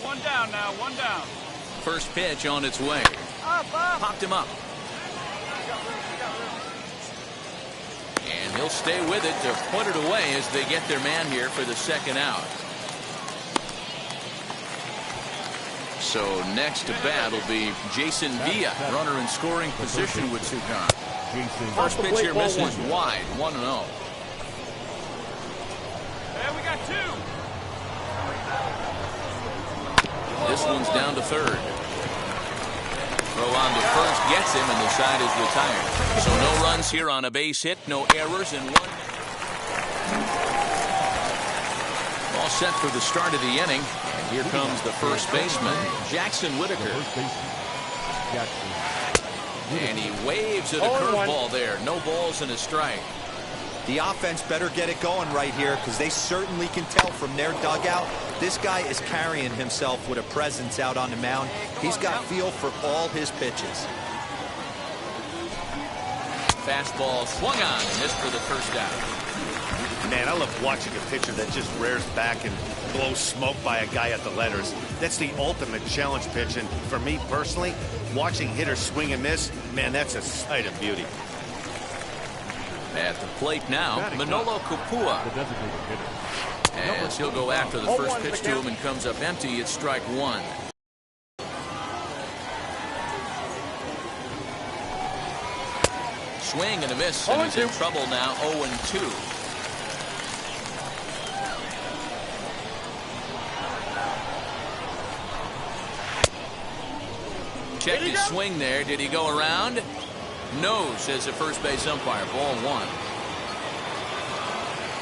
one down now, one down. First pitch on its way. Popped him up. And he'll stay with it to put it away as they get their man here for the second out. So next to bat will be Jason Villa, runner in scoring position with two gone. First pitch here misses wide, 1-0. There we got two. This one's down to third. Throw on to first, gets him, and the side is retired. So no runs here on a base hit, no errors, and one. All set for the start of the inning. And here comes the first baseman, Jackson Whitaker. And he waves at a curveball there. No balls and a strike. The offense better get it going right here because they certainly can tell from their dugout. This guy is carrying himself with a presence out on the mound. He's got feel for all his pitches. Fastball swung on and missed for the first out. Man, I love watching a pitcher that just rears back and blows smoke by a guy at the letters. That's the ultimate challenge pitch, and for me personally, watching hitters swing and miss, man, that's a sight of beauty. At the plate now, Manolo Kupua. As he'll go after the first pitch to him and comes up empty, it's strike one. Swing and a miss, and he's in trouble now, 0-2. Checked his swing there. Did he go around? No, says the first base umpire. Ball one.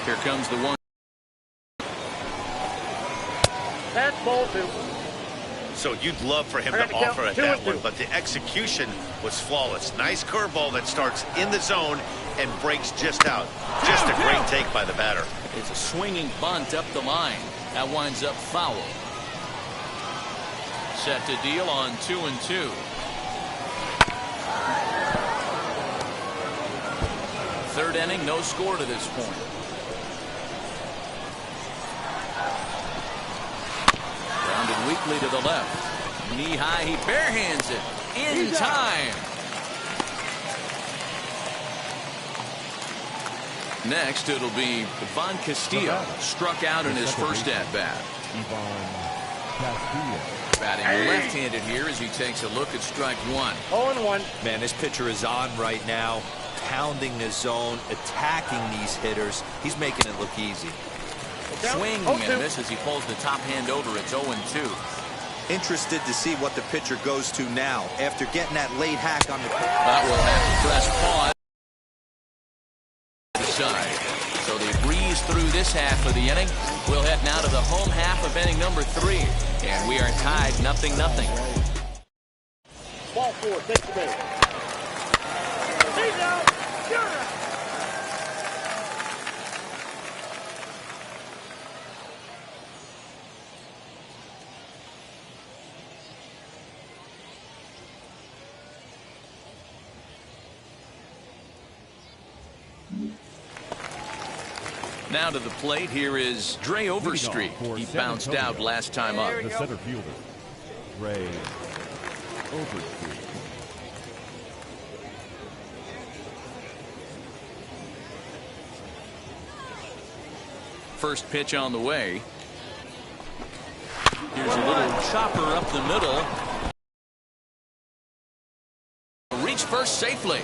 Here comes the one. That's ball two. So you'd love for him to offer at that one, but the execution was flawless. Nice curveball that starts in the zone and breaks just out. Just a great take by the batter. It's a swinging bunt up the line. That winds up foul. Set to deal on 2-2. Third inning, no score to this point. Grounded weakly to the left. Knee high, he barehands it in time. Next, it'll be Ivan Castillo, struck out in his first at-bat. Batting left-handed here as he takes a look at strike one. 0-1. Man, this pitcher is on right now, pounding the zone, attacking these hitters. He's making it look easy. Swing and a miss as he pulls the top hand over. It's 0-2. Interested to see what the pitcher goes to now after getting that late hack on the. That will have to press pause. Side. So they breeze through this half of the inning. We'll head now to the home half of inning number 3. And we are tied 0-0. Ball four, take the base. He's out. Now to the plate, here is Dre Overstreet. He bounced out last time up. The center fielder, Dre Overstreet. First pitch on the way. Here's a little chopper up the middle. Reach first safely.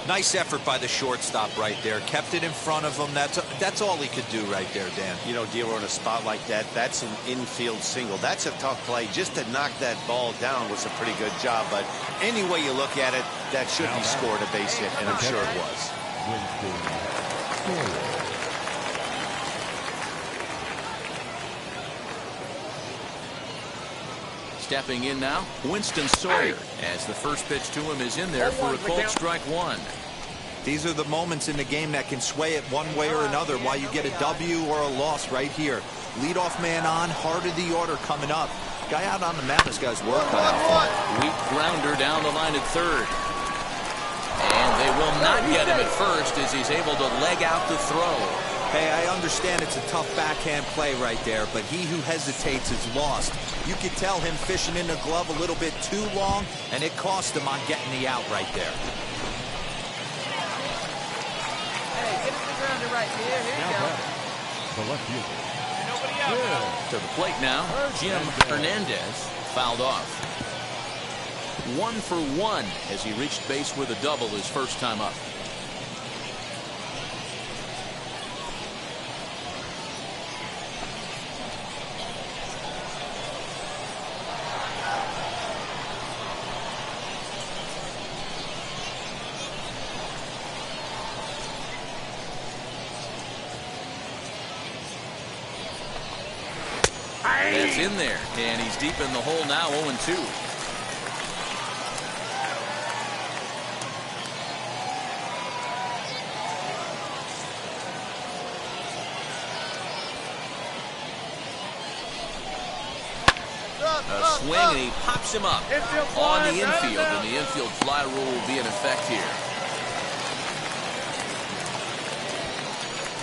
Nice effort by the shortstop right there. Kept it in front of him. That's all he could do right there, Dan. You know, dealer in a spot like that, that's an infield single. That's a tough play. Just to knock that ball down was a pretty good job. But any way you look at it, that should be scored a base hit, and I'm sure it was. Stepping in now, Winston Sawyer, as the first pitch to him is in there for a called strike one. These are the moments in the game that can sway it one way or another, why you get a W or a loss right here. Leadoff man on, heart of the order coming up. Guy out on the mound, this guy's work cut out for him. Weak grounder down the line at third. And they will not get him at first as he's able to leg out the throw. Hey, I understand it's a tough backhand play right there, but he who hesitates is lost. You could tell him fishing in the glove a little bit too long, and it cost him on getting the out right there. Hey, get it to the grounder right here. Here Now you go. batting, the left fielder. Nobody out now. To the plate now, Jim Hernandez fouled off. 1 for 1 as he reached base with a double his first time up. That's in there, and he's deep in the hole now, 0-2. A swing, and he pops him up on the infield, and the infield fly rule will be in effect here.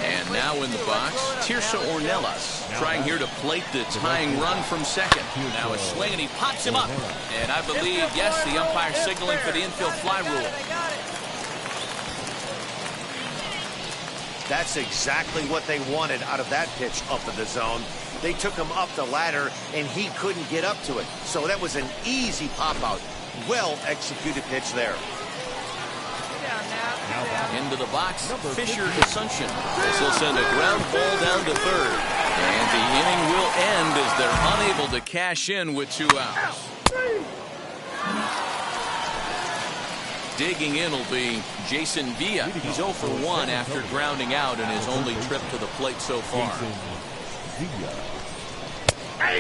And now in the box, Tirsa Ornelas trying here to plate the tying run from second. Now a swing, and he pops him up. And I believe, yes, the umpire signaling for the infield fly rule. That's exactly what they wanted out of that pitch up in the zone. They took him up the ladder, and he couldn't get up to it. So that was an easy pop-out. Well-executed pitch there. Into the box, Fisher Asuncion. This will send a ground ball down to third. And the inning will end as they're unable to cash in with 2 outs. Digging in will be Jason Villa. He's 0 for 1 after grounding out in his only trip to the plate so far.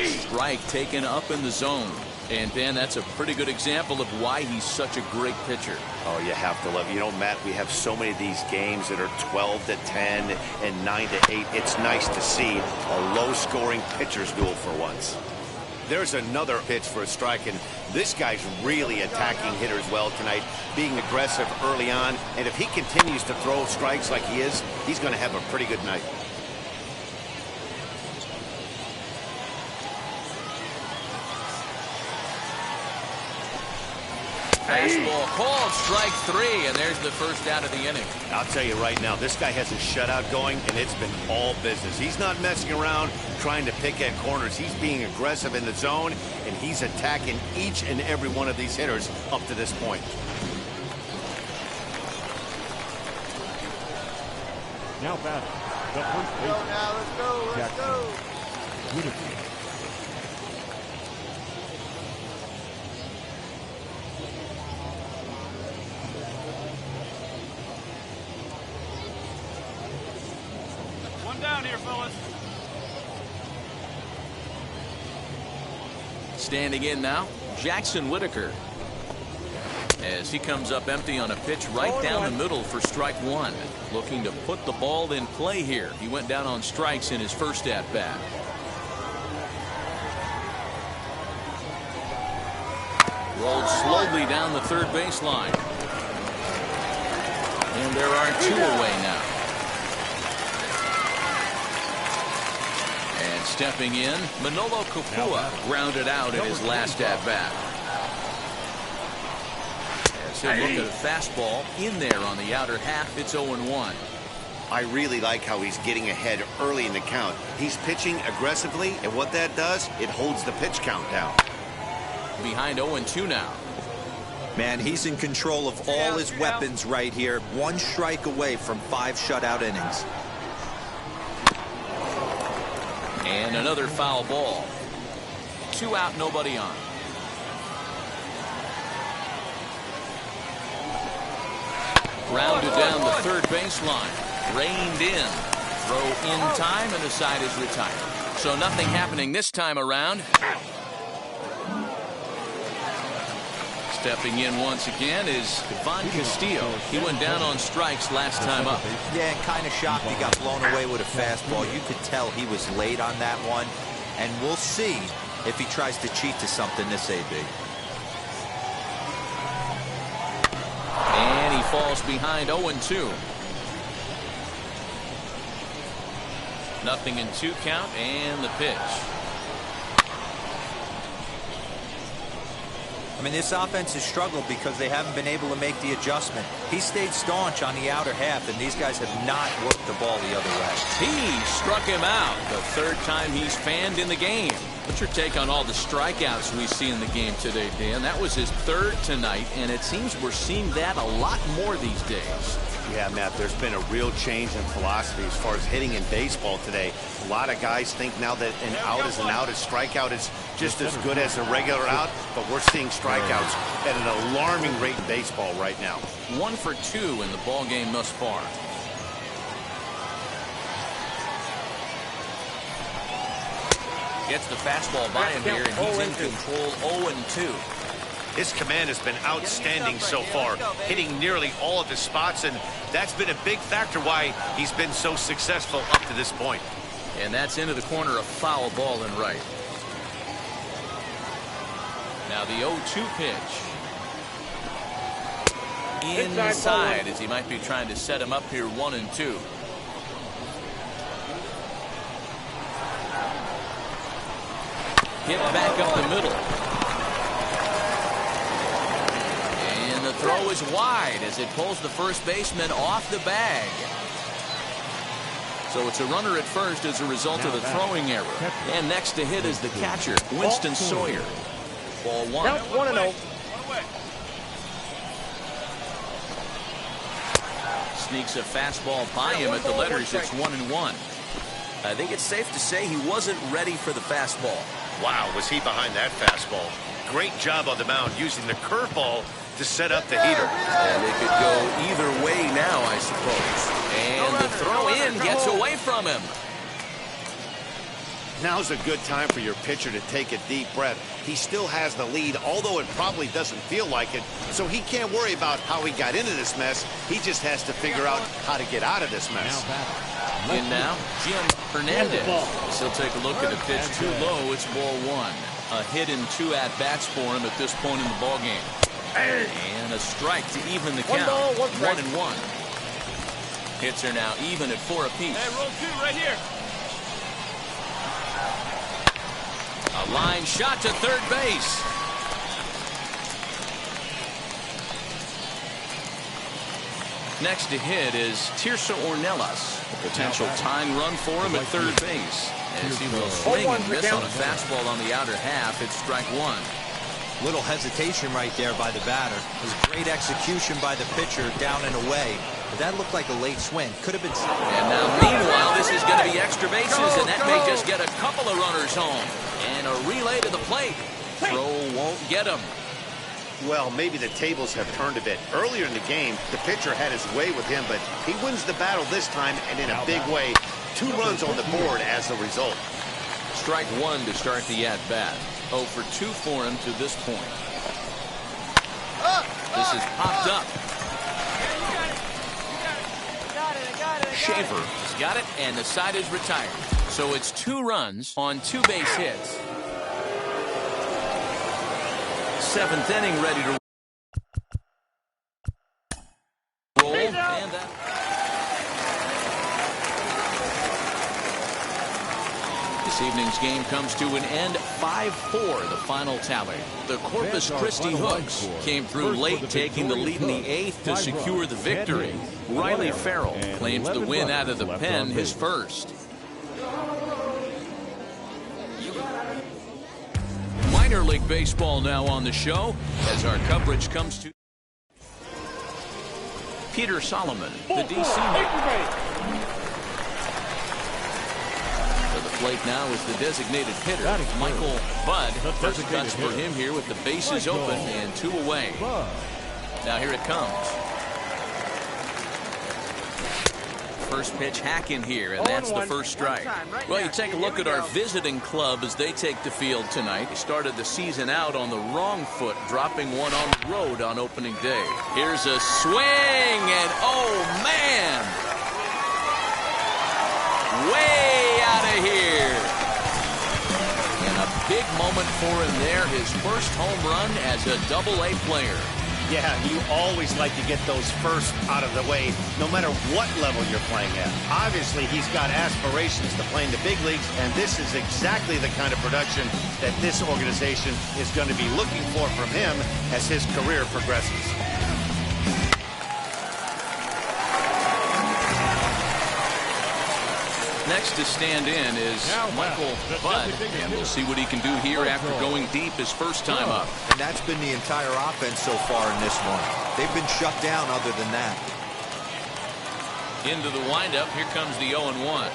Strike taken up in the zone. And, Ben, that's a pretty good example of why he's such a great pitcher. Oh, you have to love it. You know, Matt, we have so many of these games that are 12-10 and 9-8. It's nice to see a low-scoring pitcher's duel for once. There's another pitch for a strike, and this guy's really attacking hitters well tonight, being aggressive early on. And if he continues to throw strikes like he is, he's going to have a pretty good night. Fastball called, strike 3, and there's the first out of the inning. I'll tell you right now, this guy has a shutout going, and it's been all business. He's not messing around trying to pick at corners. He's being aggressive in the zone, and he's attacking each and every one of these hitters up to this point. Now batting, the first baseman. Now let's go. Let's go. Whitaker. One down here, fellas. Standing in now, Jackson Whitaker. As he comes up empty on a pitch right down the middle for strike 1. Looking to put the ball in play here. He went down on strikes in his first at-bat. Rolled slowly down the third baseline. And there are 2 away now. And stepping in, Manolo Kapua grounded out in his last at-bat. As he'll look at a fastball in there on the outer half, it's 0-1. I really like how he's getting ahead early in the count. He's pitching aggressively, and what that does, it holds the pitch count down. Behind 0-2 now. Man, he's in control of all his weapons right here. 1 strike away from 5 shutout innings. And another foul ball. 2 out, nobody on. Grounded down the third baseline. Reined in. Throw in time, and the side is retired. So nothing happening this time around. Stepping in once again is Ivan Castillo. He went down on strikes last time up. Yeah, kind of shocked he got blown away with a fastball. You could tell he was late on that one. And we'll see if he tries to cheat to something this AB. And he falls behind 0-2. 0-2 count and the pitch. I mean, this offense has struggled because they haven't been able to make the adjustment. He stayed staunch on the outer half, and these guys have not worked the ball the other way. He struck him out the third time he's fanned in the game. What's your take on all the strikeouts we see in the game today, Dan? That was his third tonight, and it seems we're seeing that a lot more these days. Yeah, Matt, there's been a real change in philosophy as far as hitting in baseball today. A lot of guys think now that an out is an out, a strikeout is just as good as a regular out, but we're seeing strikeouts at an alarming rate in baseball right now. 1 for 2 in the ball game thus far. Gets the fastball by him here, and he's in control. 0-2. His command has been outstanding so far, hitting nearly all of his spots, and that's been a big factor why he's been so successful up to this point. And that's into the corner, a foul ball and right. Now the 0-2 pitch. Inside, as he might be trying to set him up here, 1-2. Hit back up the middle. And the throw is wide as it pulls the first baseman off the bag. So it's a runner at first as a result of the throwing error. And next to hit is the catcher, Winston Sawyer. Ball 1. Count 1-0. Sneaks a fastball by him at the letters. It's 1-1. I think it's safe to say he wasn't ready for the fastball. Wow, was he behind that fastball. Great job on the mound using the curveball to set up the heater. And it could go either way now, I suppose. And the throw in gets away from him. Now's a good time for your pitcher to take a deep breath. He still has the lead, although it probably doesn't feel like it. So he can't worry about how he got into this mess. He just has to figure out how to get out of this mess. In now, Jim Hernandez. He'll take a look at a pitch too low. It's ball 1. A hit and 2 at-bats for him at this point in the ballgame. And a strike to even the count. 1-1. Hits are now even at 4 apiece. Hey, roll 2 right here. A line shot to third base. Next to hit is Tirso Ornelas. A potential tying run for him at third base. As he will swing and miss on a fastball on the outer half. It's strike 1. Little hesitation right there by the batter. It was great execution by the pitcher down and away. But that looked like a late swing. Could have been. And now, meanwhile, this is going to be extra bases, and that may just get a couple of runners home. And a relay to the plate. Throw won't get him. Well, maybe the tables have turned a bit. Earlier in the game, the pitcher had his way with him, but he wins the battle this time, and in a big way. 2 runs on the board as a result. Strike 1 to start the at-bat. 0 for 2 for him to this point. This is popped up. Shaver has got it, and the side is retired. So it's 2 runs on 2 base hits. 7th inning ready to roll. And this evening's game comes to an end. 5-4, the final tally. The Corpus Christi Hooks came through late, taking the lead in the 8th to secure the victory. Riley Farrell claims the win out of the pen, his first. Minor League Baseball now on the show as our coverage comes to Peter Solomon, the DC man. To the plate now is the designated hitter, Michael Budd. First cuts for him here with the bases open and 2 away. Now here it comes. First pitch hack in here, and that's the first strike. Well, you take a look at our visiting club as they take the field tonight. They started the season out on the wrong foot, dropping one on the road on opening day. Here's a swing, and oh, man! Way out of here! And a big moment for him there, his first home run as a Double-A player. Yeah, you always like to get those first out of the way, no matter what level you're playing at. Obviously, he's got aspirations to play in the big leagues, and this is exactly the kind of production that this organization is going to be looking for from him as his career progresses. Next to stand in is Michael Budd, and we'll see what he can do here after going deep his first time up. And that's been the entire offense so far in this one. They've been shut down other than that. Into the windup, here comes the 0-1.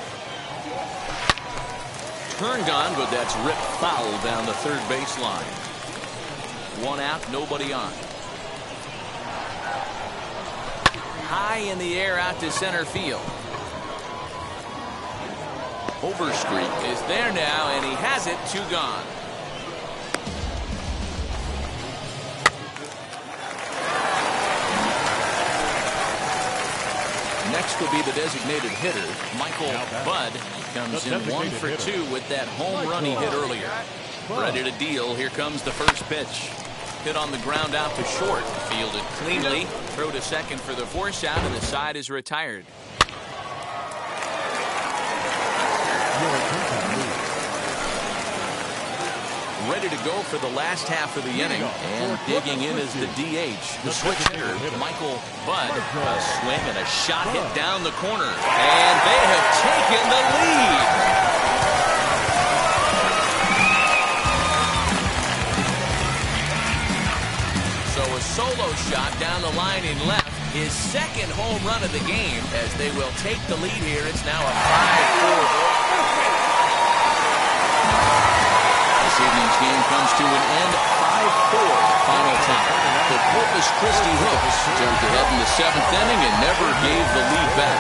Turned on, but that's ripped foul down the third baseline. One out, nobody on. High in the air out to center field. Overstreet is there now, and he has it. 2 gone. Next will be the designated hitter, Michael Budd. Comes in 1 for 2 with that home run he hit earlier. Ready to deal. Here comes the first pitch. Hit on the ground out to short. Fielded cleanly. Throw to second for the force out, and the side is retired. Ready to go for the last half of the inning, and digging in is the DH, the switch hitter, Michael Budd. A swing and a shot hit down the corner, and they have taken the lead. So a solo shot down the line in left, his second home run of the game, as they will take the lead here. It's now a 5-4. This evening's game comes to an end, 5-4 final time. The Corpus Christi Hooks jumped ahead in the 7th inning and never gave the lead back.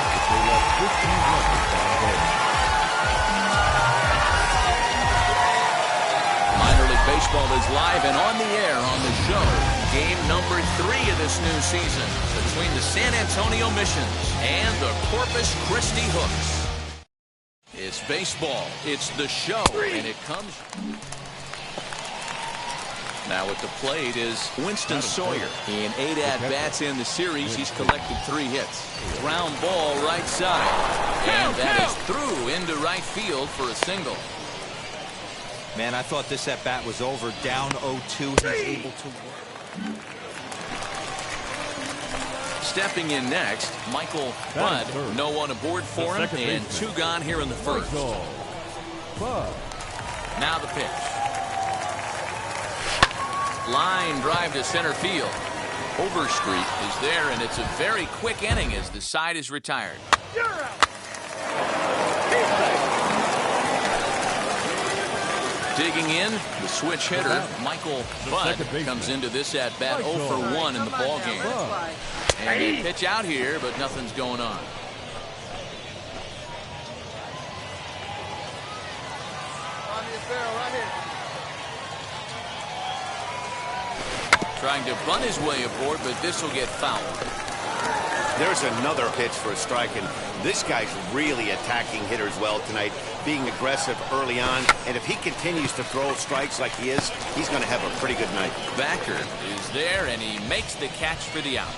Minor League Baseball is live and on the air on the show. Game number 3 of this new season between the San Antonio Missions and the Corpus Christi Hooks. It's baseball, it's the show, and it comes... Now at the plate is Winston Sawyer. In 8 at-bats in the series, he's collected 3 hits. Ground ball right side. And that is through into right field for a single. Man, I thought this at-bat was over. Down 0-2, he's able to work. Stepping in next, Michael Budd. No one aboard for him, and 2 gone here in the first. Now the pitch. Line drive to center field. Overstreet is there, and it's a very quick inning as the side is retired. Digging in, the switch hitter, Michael Budd, comes into this at-bat 0 for 1 in the ballgame. And they pitch out here, but nothing's going on. Trying to bunt his way aboard, but this will get fouled. There's another pitch for a strike, and this guy's really attacking hitters well tonight, being aggressive early on, and if he continues to throw strikes like he is, he's going to have a pretty good night. Backer is there, and he makes the catch for the out.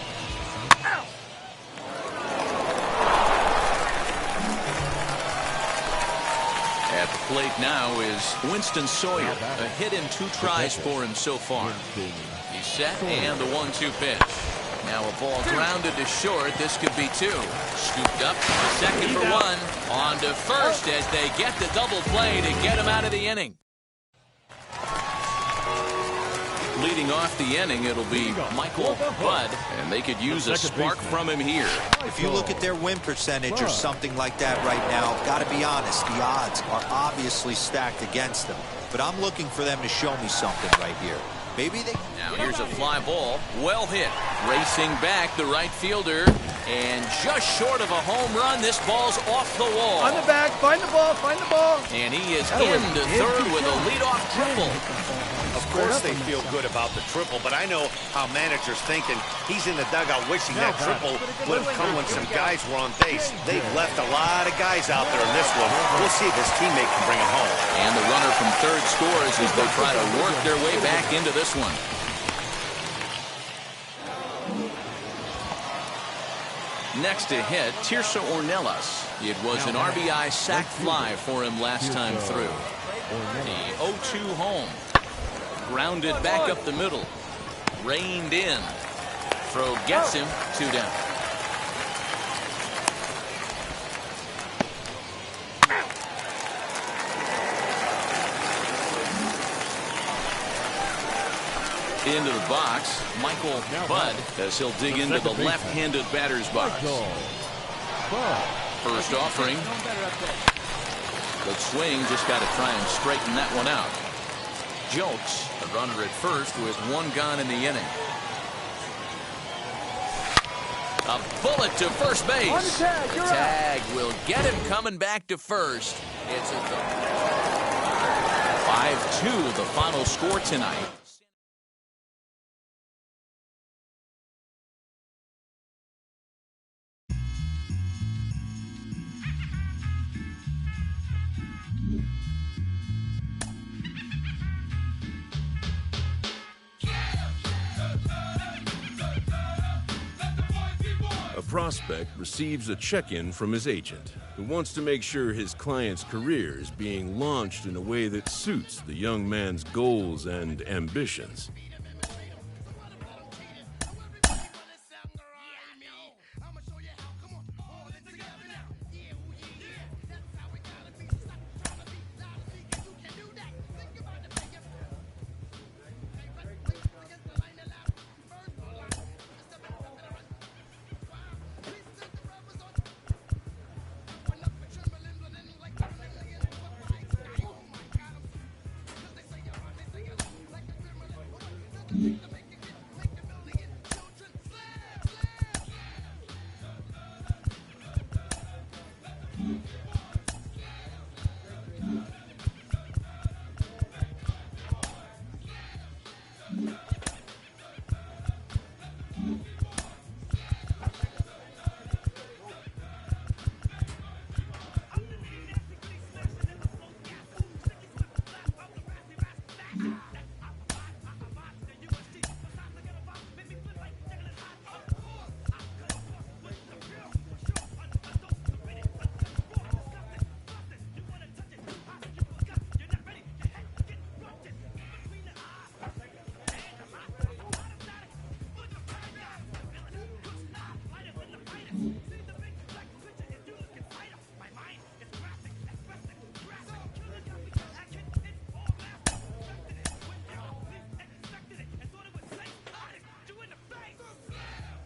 At the plate now is Winston Sawyer. A hit in 2 tries for him so far. He's set, and the 1-2 pitch. Now a ball grounded to short. This could be 2. Scooped up to second for 1. On to first as they get the double play to get him out of the inning. Leading off the inning, it'll be Michael Budd, and they could use a spark from him here. If you look at their win percentage or something like that right now, got to be honest, the odds are obviously stacked against them. But I'm looking for them to show me something right here. Maybe they... Now here's a fly ball, well hit. Racing back, the right fielder, and just short of a home run, this ball's off the wall. On the back, find the ball, find the ball. And he is into third with a leadoff triple. Of course they feel good about the triple, but I know how managers think, and he's in the dugout wishing that triple would have come when some guys were on base. They've left a lot of guys out there in this one. We'll see if his teammate can bring him home. And the runner from third scores as they try to work their way back into this one. Next to hit, Tirso Ornelas. It was an RBI sac fly for him last time through. The 0-2 home. Grounded back up the middle. Reined in. Throw gets him. 2 down. Into the box, Michael Budd, as he'll dig into the left-handed batter's box. First offering. Good swing, just got to try and straighten that one out. Jokes, the runner at first with 1 gone in the inning. A bullet to first base. The tag will get him coming back to first. It's a 5-2, the final score tonight. A prospect receives a check-in from his agent, who wants to make sure his client's career is being launched in a way that suits the young man's goals and ambitions.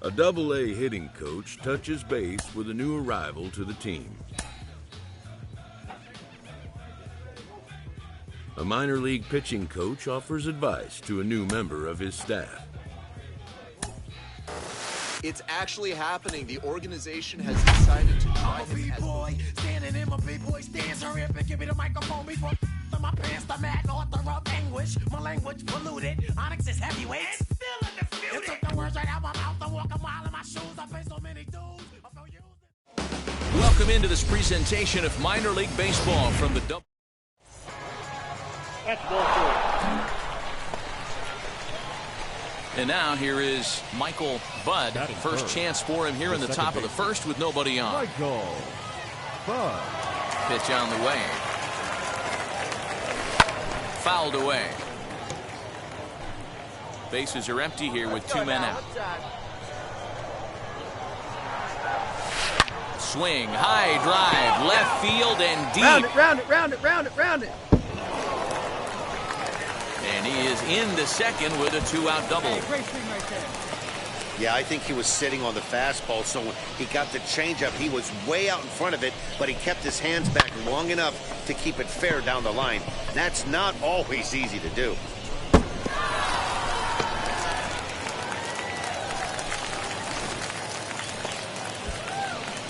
A Double-A hitting coach touches base with a new arrival to the team. A minor league pitching coach offers advice to a new member of his staff. It's actually happening. The organization has decided to try him as boy, standing in my B-boy stance. Hurry up and give me the microphone before my pants. The mad author of anguish. My language polluted. Onyx is heavyweight. And still undisputed. It took the words right out my mouth to walk a mile in my shoes. I pay so many dues. Welcome into this presentation of minor league baseball from the Double. That's ball 4. And now here is Michael Budd. First chance for him here in the top of the first with nobody on. Michael Budd. Pitch on the way. Fouled away. Bases are empty here with 2 men out. Swing, high drive, left field and deep. Round it, round it, round it, round it, round it. And he is into second with a 2-out double. Great swing right there. Yeah, I think he was sitting on the fastball, so when he got the changeup, he was way out in front of it, but he kept his hands back long enough to keep it fair down the line. That's not always easy to do.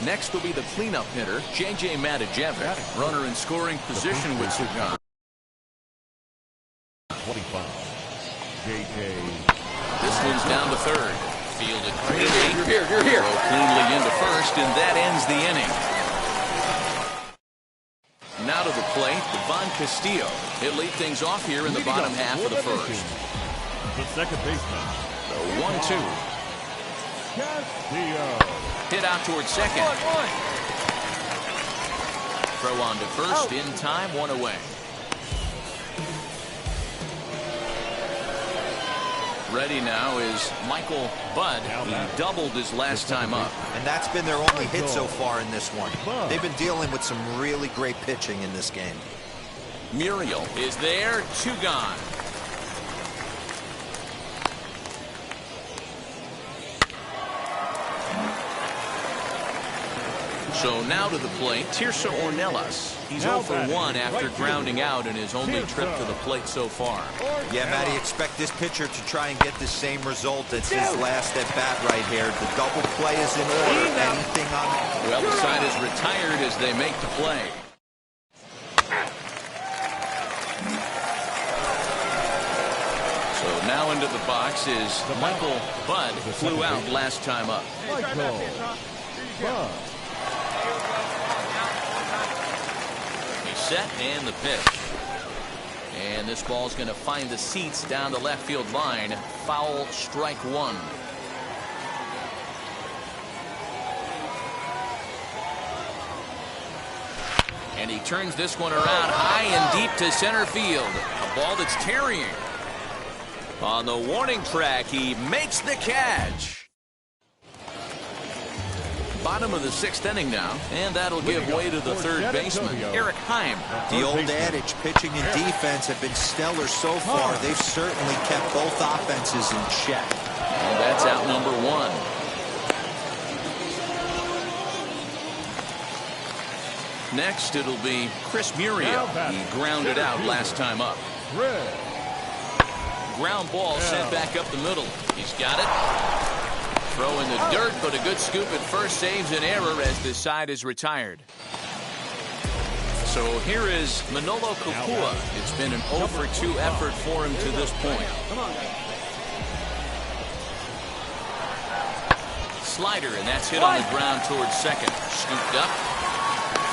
Next will be the cleanup hitter, J.J. Matijevic. Runner in scoring position with Sugan. 25. J.J. This one's down to third. Fielded cleanly. You're here. Throw cleanly into first, and that ends the inning. Now to the plate, Devon Castillo. He'll lead things off here in the bottom half of the first. The second baseman. The 1-2. Castillo. Hit out towards second. Throw on to first in time, one away. Ready now is Michael Budd. He doubled his last time up. And that's been their only hit so far in this one. They've been dealing with some really great pitching in this game. Muriel is there, 2 gone. So now to the plate, Tirso Ornelas. He's 0 for 1 after grounding out in his only trip to the plate so far. Yeah, Matty, expect this pitcher to try and get the same result as his last at bat right here. The double play is in order. Anything on... Well, the side is retired as they make the play. So now into the box is Michael Budd, flew out last time up. Michael Budd. Set and the pitch. And this ball is going to find the seats down the left field line. Foul, strike 1. And he turns this one around high and deep to center field. A ball that's tarrying. On the warning track, he makes the catch. Bottom of the 6th inning now, and that'll give way to the third baseman, Eric Heim. The old adage, pitching and defense have been stellar so far. They've certainly kept both offenses in check. And that's out number 1. Next, it'll be Chris Muriel. He grounded out last time up. Ground ball sent back up the middle. He's got it. Throw in the dirt, but a good scoop at first saves an error as this side is retired. So here is Manolo Capua. It's been an 0 for 2 effort for him to this point. Slider, and that's hit on the ground towards second. Scooped up.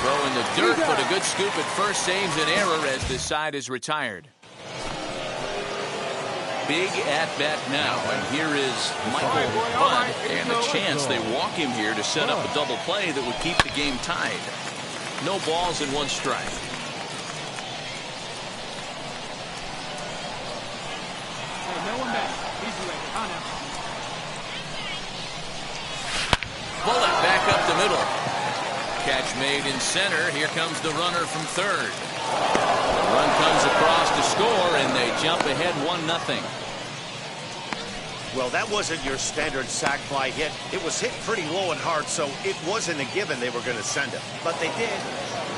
Throw in the dirt, but a good scoop at first saves an error as this side is retired. Big at-bat now, and here is Michael Budd, and the chance they walk him here to set up a double play that would keep the game tied. No balls and 1 strike. Bullet back up the middle. Catch made in center. Here comes the runner from third. The run comes across to score, and they jump ahead 1-0. Well, that wasn't your standard sac fly hit. It was hit pretty low and hard, so it wasn't a given they were going to send it. But they did.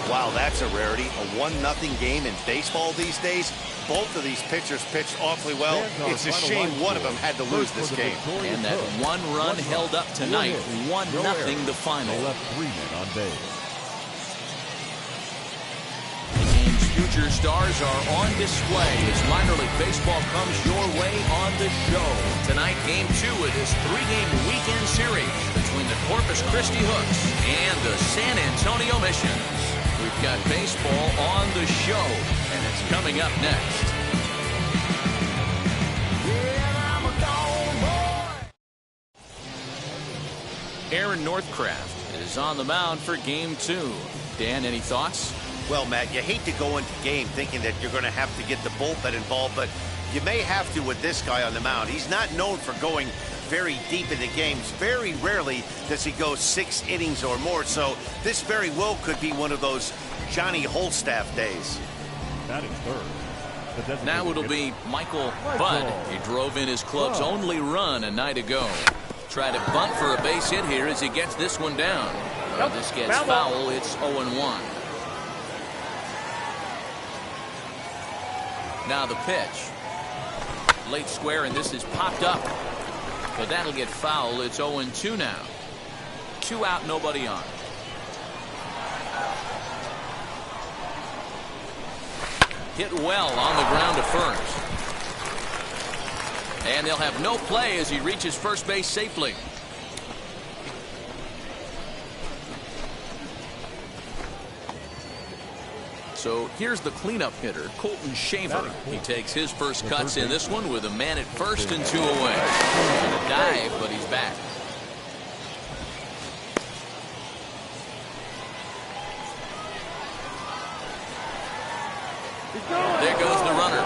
Wow, that's a rarity. A 1-0 game in baseball these days. Both of these pitchers pitched awfully well. It's a shame one of them had to lose this game. And that 1 run held up tonight. 1-0 the final. They left 3 men on base. Future stars are on display as minor league baseball comes your way on the show. Tonight, Game 2 of this 3-game weekend series between the Corpus Christi Hooks and the San Antonio Missions. We've got baseball on the show, and it's coming up next. Aaron Northcraft is on the mound for Game 2. Dan, any thoughts? Well, Matt, you hate to go into game thinking that you're going to have to get the bullpen involved, but you may have to with this guy on the mound. He's not known for going very deep into games. Very rarely does he go 6 innings or more, so this very well could be one of those Johnny Holstaff days. Batting third. Now it'll be Michael Budd. He drove in his club's only run a night ago. Try to bunt for a base hit here as he gets this one down. This gets foul. It's 0-1. Now the pitch. Late square, and this is popped up. But that'll get foul. It's 0-2 now. 2 out, nobody on. Hit well on the ground to first. And they'll have no play as he reaches first base safely. So here's the cleanup hitter, Colton Shaver. He takes his first cuts in this one with a man at first and 2 away. And a dive, but he's back. There goes the runner.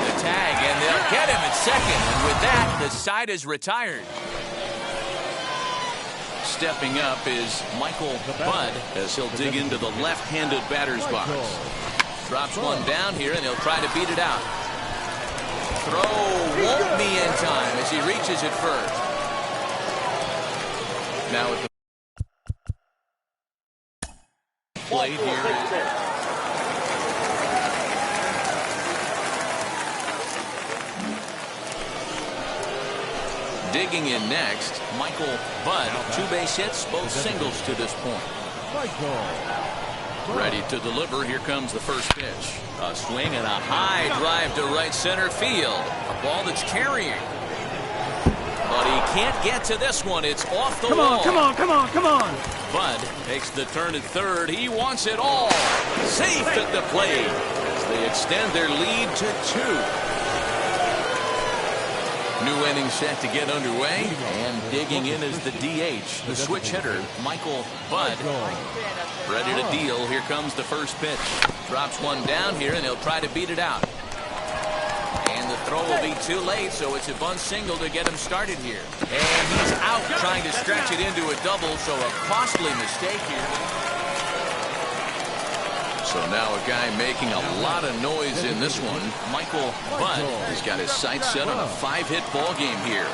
The tag, and they'll get him at second. And with that, the side is retired. Stepping up is Michael Budd as he'll dig into the left-handed batter's box. Drops one down here, and he'll try to beat it out. Throw won't be in time as he reaches it first. Now with the plate here. Digging in next, Michael Budd. 2 base hits, both singles to this point. Ready to deliver. Here comes the first pitch. A swing and a high drive to right center field. A ball that's carrying. But he can't get to this one. It's off the wall. Come on. Bud takes the turn at third. He wants it all. Safe at the plate as they extend their lead to 2. New inning set to get underway, and digging in is the DH, the switch hitter, Michael Budd. Ready to deal. Here comes the first pitch. Drops one down here, and he'll try to beat it out. And the throw will be too late, so it's a bunt single to get him started here. And he's out trying to stretch it into a double, so a costly mistake here. So now a guy making a lot of noise in this one. Michael Budd has got his sights set on a 5-hit ball game here.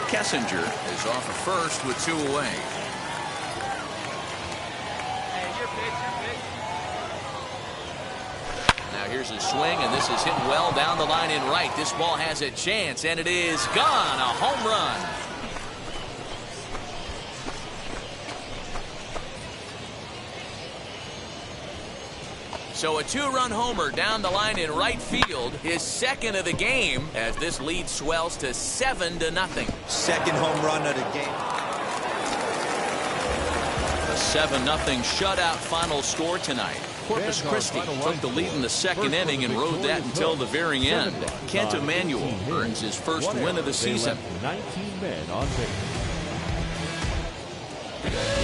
Kessinger is off at first with 2 away. Now here's a swing, and this is hit well down the line in right. This ball has a chance, and it is gone. A home run. So a 2-run homer down the line in right field, his second of the game, as this lead swells to 7-0. Second home run of the game. A 7-0 shutout final score tonight. Corpus Christi took the lead in the second inning and rode that until the very end. Kent Emanuel earns his first win of the season. 19 men on base.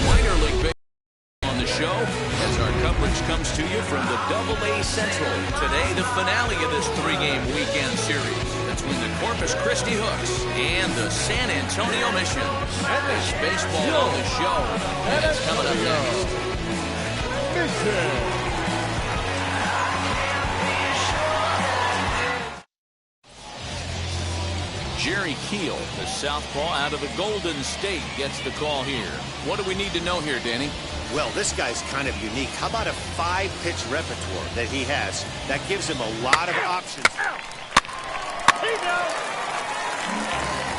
Minor league baseball on the show as our coverage comes to you from the AA Central. Today, the finale of this 3-game weekend series between the Corpus Christi Hooks and the San Antonio Missions. There's baseball on the show, and it's coming up next. Jerry Keel, the southpaw out of the Golden State, gets the call here. What do we need to know here, Danny? Well, this guy's kind of unique. How about a 5-pitch repertoire that he has? That gives him a lot of options.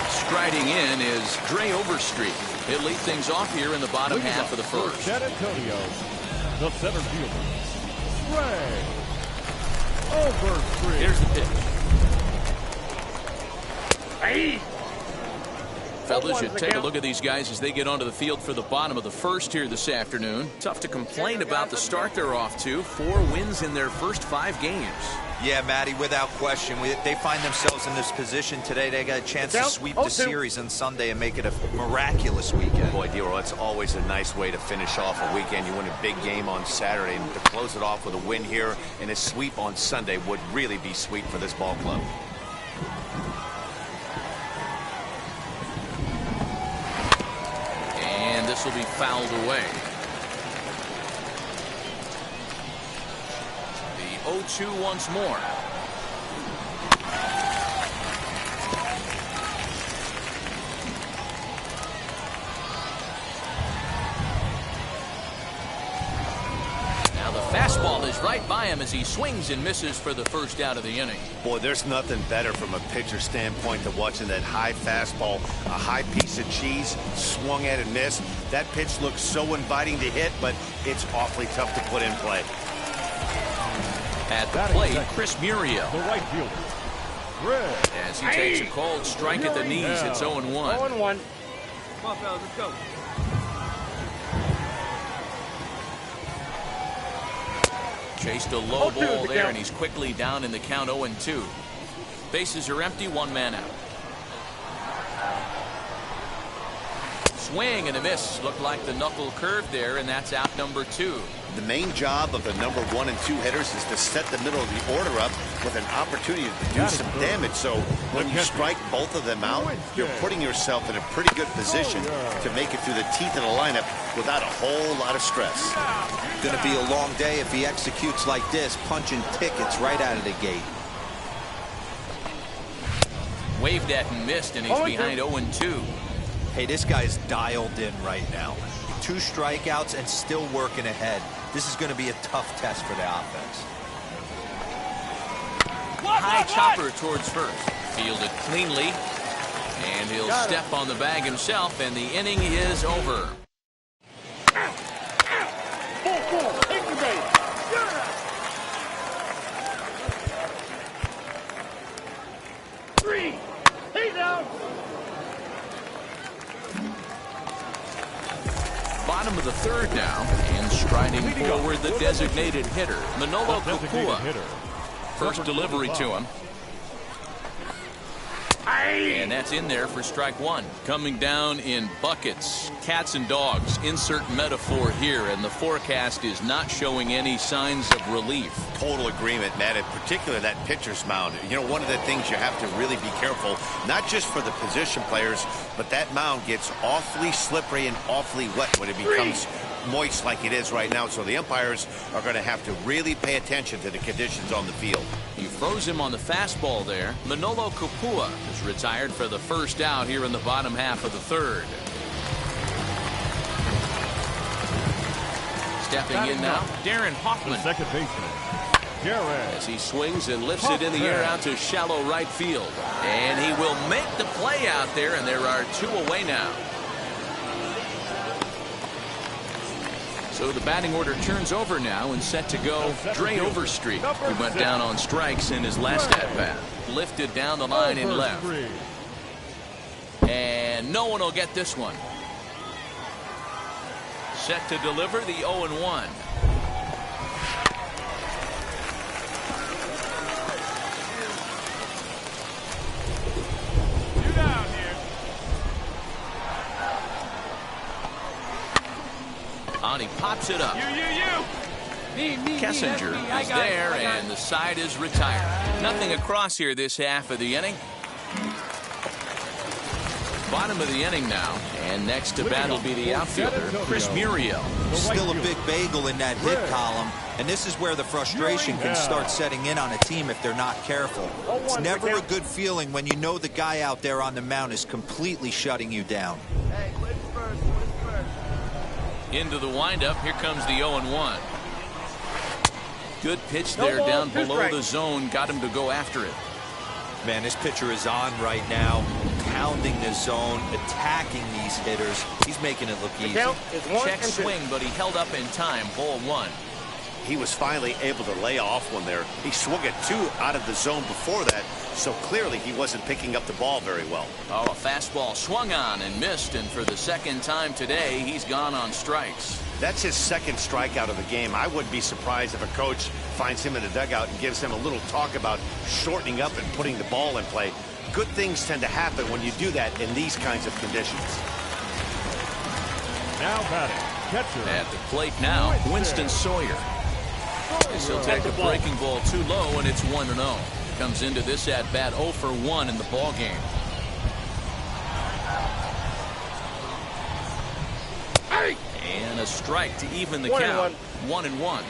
Striding in is Dre Overstreet. He'll lead things off here in the bottom half of the first. San Antonio, the center fielder, Dre Overstreet. Here's the pitch. Fellas, you take a look at these guys as they get onto the field for the bottom of the first here this afternoon. Tough to complain about the start they're off to. 4 wins in their first 5 games. Yeah, Matty, without question. They find themselves in this position today. They got a chance to sweep the series on Sunday and make it a miraculous weekend. Boy, Dero, it's always a nice way to finish off a weekend. You win a big game on Saturday, and to close it off with a win here and a sweep on Sunday would really be sweet for this ball club. This will be fouled away. The 0-2 once more. Now the fastball is right by him as he swings and misses for the first out of the inning. Boy, there's nothing better from a pitcher standpoint than watching that high fastball, a high piece of cheese, swung at and missed. That pitch looks so inviting to hit, but it's awfully tough to put in play. At the plate, Chris Muriel. The right fielder, as he takes a cold strike at the knees, it's 0-1. 0-1. Come on, fellas, let's go. Chased a low ball there, and he's quickly down in the count 0-2. Bases are empty, 1 man out. Swing and a miss. Looked like the knuckle curve there, and that's out number 2. The main job of the number 1 and 2 hitters is to set the middle of the order up with an opportunity to do some damage. So when you strike both of them out, you're putting yourself in a pretty good position to make it through the teeth of the lineup without a whole lot of stress. Going to be a long day if he executes like this, punching tickets right out of the gate. Waved at and missed, and he's behind 0-2. Hey, this guy's dialed in right now. 2 strikeouts and still working ahead. This is going to be a tough test for the offense. High chopper towards first. Fielded cleanly. And he'll step on the bag himself, and the inning is over. Bottom of the 3rd now, and striding forward the designated hitter, Manolo Kupua. First delivery to him. And that's in there for strike 1. Coming down in buckets, cats and dogs. Insert metaphor here, and the forecast is not showing any signs of relief. Total agreement, Matt, in particular that pitcher's mound. You know, one of the things you have to really be careful, not just for the position players, but that mound gets awfully slippery and awfully wet when it becomes moist like it is right now. So the umpires are going to have to really pay attention to the conditions on the field. He froze him on the fastball there. Manolo Kupua is retired for the first out here in the bottom half of the 3rd. Stepping in now, Darren Hoffman. Second baseman, as he swings and lifts it in the air out to shallow right field. And he will make the play out there, and there are 2 away now. So the batting order turns over now and set to go. Dre Overstreet, who went down on strikes in his last at-bat. Lifted down the line and left. And no one will get this one. Set to deliver the 0-1. He pops it up. Kessinger is there, and the side is retired. Nothing across here this half of the inning. Bottom of the inning now, and next to bat will be the outfielder, Chris Muriel. Still a big bagel in that hit column, and this is where the frustration can start setting in on a team if they're not careful. It's never a good feeling when you know the guy out there on the mound is completely shutting you down. Into the windup, here comes the 0-1. Good pitch there down below the zone, got him to go after it. Man, this pitcher is on right now, pounding the zone, attacking these hitters. He's making it look easy. Check swing, but he held up in time. Ball 1. He was finally able to lay off one there. He swung at 2 out of the zone before that, so clearly he wasn't picking up the ball very well. Oh, a fastball swung on and missed, and for the 2nd time today, he's gone on strikes. That's his 2nd strikeout of the game. I wouldn't be surprised if a coach finds him in the dugout and gives him a little talk about shortening up and putting the ball in play. Good things tend to happen when you do that in these kinds of conditions. now batting, catcher. At the plate now, Winston Sawyer. As he'll take a breaking ball too low, and it's 1-0. Comes into this at bat 0 for 1 in the ball game. And a strike to even the count. 1-1.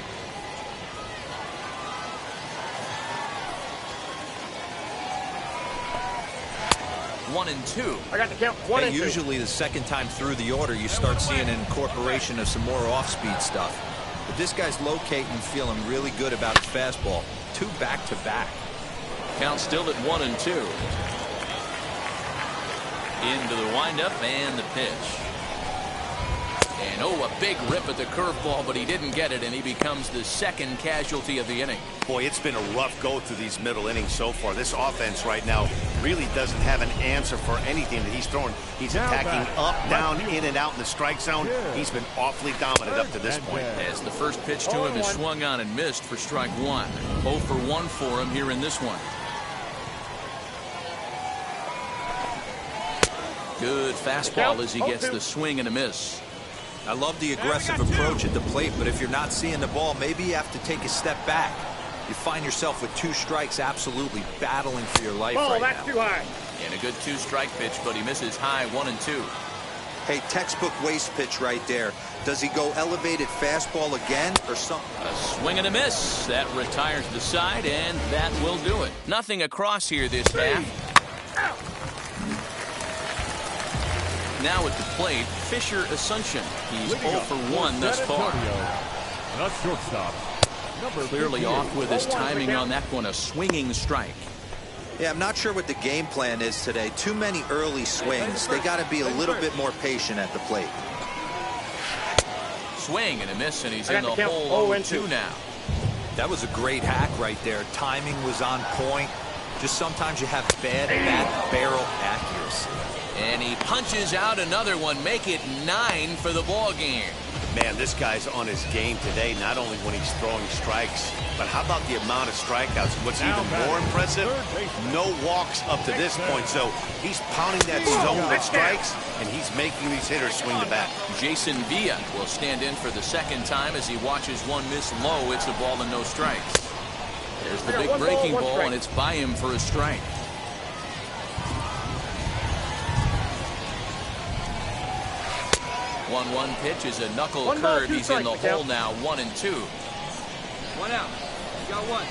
One and two. I got the count. 1 and 2. Usually the second time through the order, you start seeing an incorporation of some more off-speed stuff. But this guy's locating and feeling really good about his fastball. 2 back-to-back. Count still at 1 and 2. Into the windup and the pitch. And oh, a big rip at the curveball, but he didn't get it, and he becomes the second casualty of the inning. Boy, it's been a rough go through these middle innings so far. This offense right now really doesn't have an answer for anything that he's throwing. He's attacking up, down, in and out in the strike zone. He's been awfully dominant up to this point. As the first pitch to him is swung on and missed for strike 1. 0 for 1 for him here in this one. Good fastball as he gets the swing and a miss. I love the aggressive approach at the plate, but if you're not seeing the ball, maybe you have to take a step back. You find yourself with 2 strikes, absolutely battling for your life right that's now. too high. And a good 2-strike pitch, but he misses high 1 and 2. Hey, textbook waste pitch right there. Does he go elevated fastball again or something? A swing and a miss. That retires the side, and that will do it. Nothing across here this half. Now at the plate, Fisher Asuncion. He's 0 for 1 thus far. The shortstop. Clearly off with his timing on that one. A swinging strike. Yeah, I'm not sure what the game plan is today. Too many early swings. They got to be a little bit more patient at the plate. Swing and a miss, and he's in the hole 0-2 now. That was a great hack right there. Timing was on point. Just sometimes you have bad bat barrel accuracy. And he punches out another one. Make it 9 for the ball game. Man, this guy's on his game today, not only when he's throwing strikes, but how about the amount of strikeouts? What's even more impressive, no walks up to this point. So he's pounding that zone with strikes, and he's making these hitters swing the bat. Jason Villa will stand in for the second time as he watches one miss low. It's a ball and no strikes. There's the big breaking ball, and it's by him for a strike. 1-1 pitch is a knuckle curve. He's in the hole now, 1 and 2. 1 out. You got 1.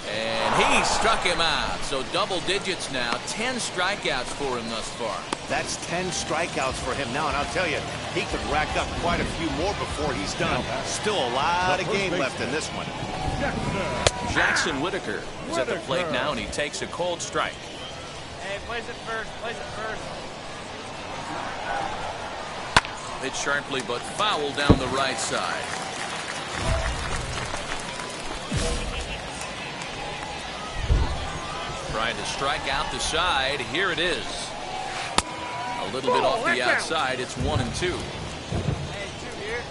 And he struck him out. So double digits now. 10 strikeouts for him thus far. That's 10 strikeouts for him now, and I'll tell you, he could rack up quite a few more before he's done. Still a lot of game left in this one. Jackson Whitaker is at the plate now, and he takes a cold strike. Hey, place it first. Place it first. Hit sharply, but foul down the right side. Trying to strike out the side. Here it is. A little bit off the outside. It's 1 and 2. Hey, 2 here.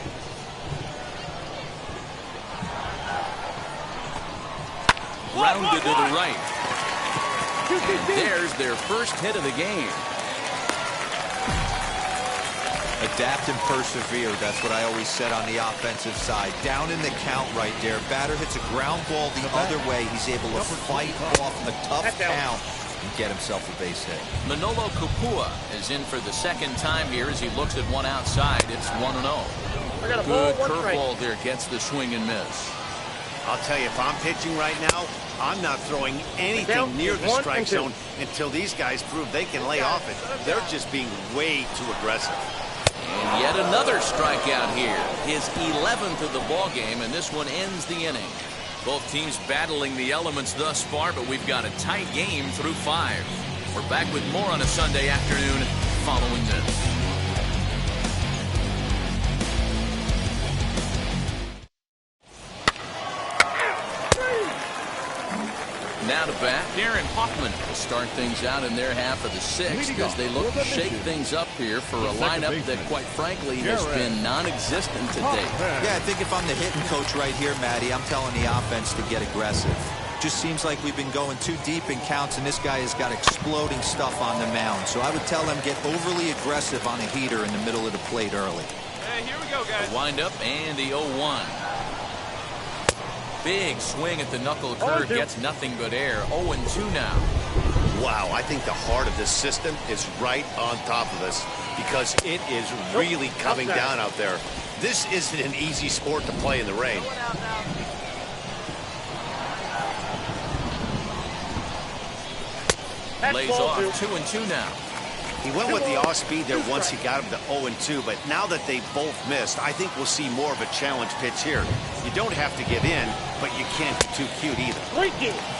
Rounded to the right. And there's their first hit of the game. Adapt and persevere. That's what I always said on the offensive side. Down in the count right there. Batter hits a ground ball the other way. He's able to fight off a tough count and get himself a base hit. Manolo Kupua is in for the second time here as he looks at one outside. It's 1-0. Good curveball there. Gets the swing and miss. I'll tell you, if I'm pitching right now, I'm not throwing anything near the strike zone until these guys prove they can lay off it. They're just being way too aggressive. And yet another strikeout here. His 11th of the ball game, and this one ends the inning. Both teams battling the elements thus far, but we've got a tight game through 5. We're back with more on a Sunday afternoon following this. Now to bat, Darren Hoffman will start things out in their half of the 6th as they look to shake things up here for a lineup that, quite frankly, has been non-existent to date. Yeah, I think if I'm the hitting coach right here, Matty, I'm telling the offense to get aggressive. Just seems like we've been going too deep in counts, and this guy has got exploding stuff on the mound. So I would tell them get overly aggressive on a heater in the middle of the plate early. Hey, here we go, guys. The windup and the 0-1. Big swing at the knuckle curve, gets nothing but air. 0-2 now. Wow, I think the heart of this system is right on top of us because it is really coming down out there. This isn't an easy sport to play in the rain. Lays off 2-2 now. He went with the off-speed there once he got him to 0-2, but now that they both missed, I think we'll see more of a challenge pitch here. You don't have to give in, but you can't be too cute either.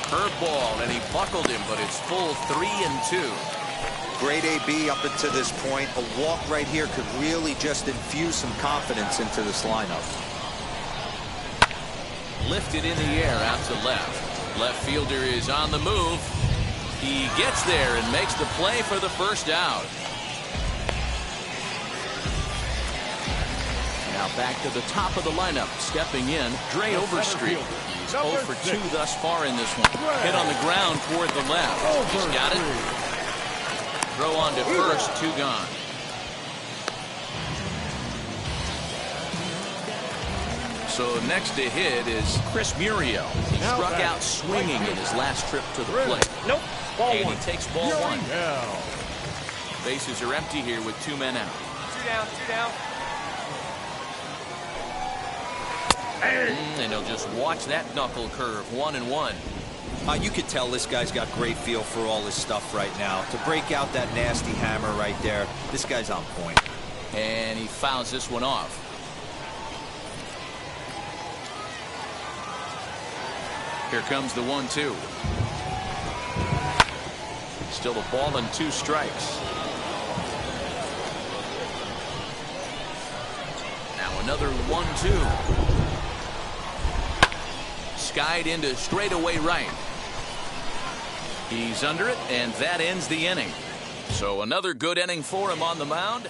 Curveball, and he buckled him, but it's full 3-2. Great AB up until this point. A walk right here could really just infuse some confidence into this lineup. Lifted in the air out to left. Left fielder is on the move. He gets there and makes the play for the first out. Now back to the top of the lineup. Stepping in, Dre Overstreet. He's 0 for 2 thus far in this one. Hit on the ground toward the left. He's got it. Throw on to first, 2 gone. So next to hit is Chris Muriel. He struck out swinging in his last trip to the plate. Nope. Ball And one. he takes ball 1. Bases are empty here with 2 men out. 2 down, 2 down. And he'll just watch that knuckle curve, 1-1. You could tell this guy's got great feel for all this stuff right now. To break out that nasty hammer right there, this guy's on point. And he fouls this one off. Here comes the 1-2. Still a ball and 2 strikes. Now another 1-2. Skied into straightaway right. He's under it, and that ends the inning. So another good inning for him on the mound.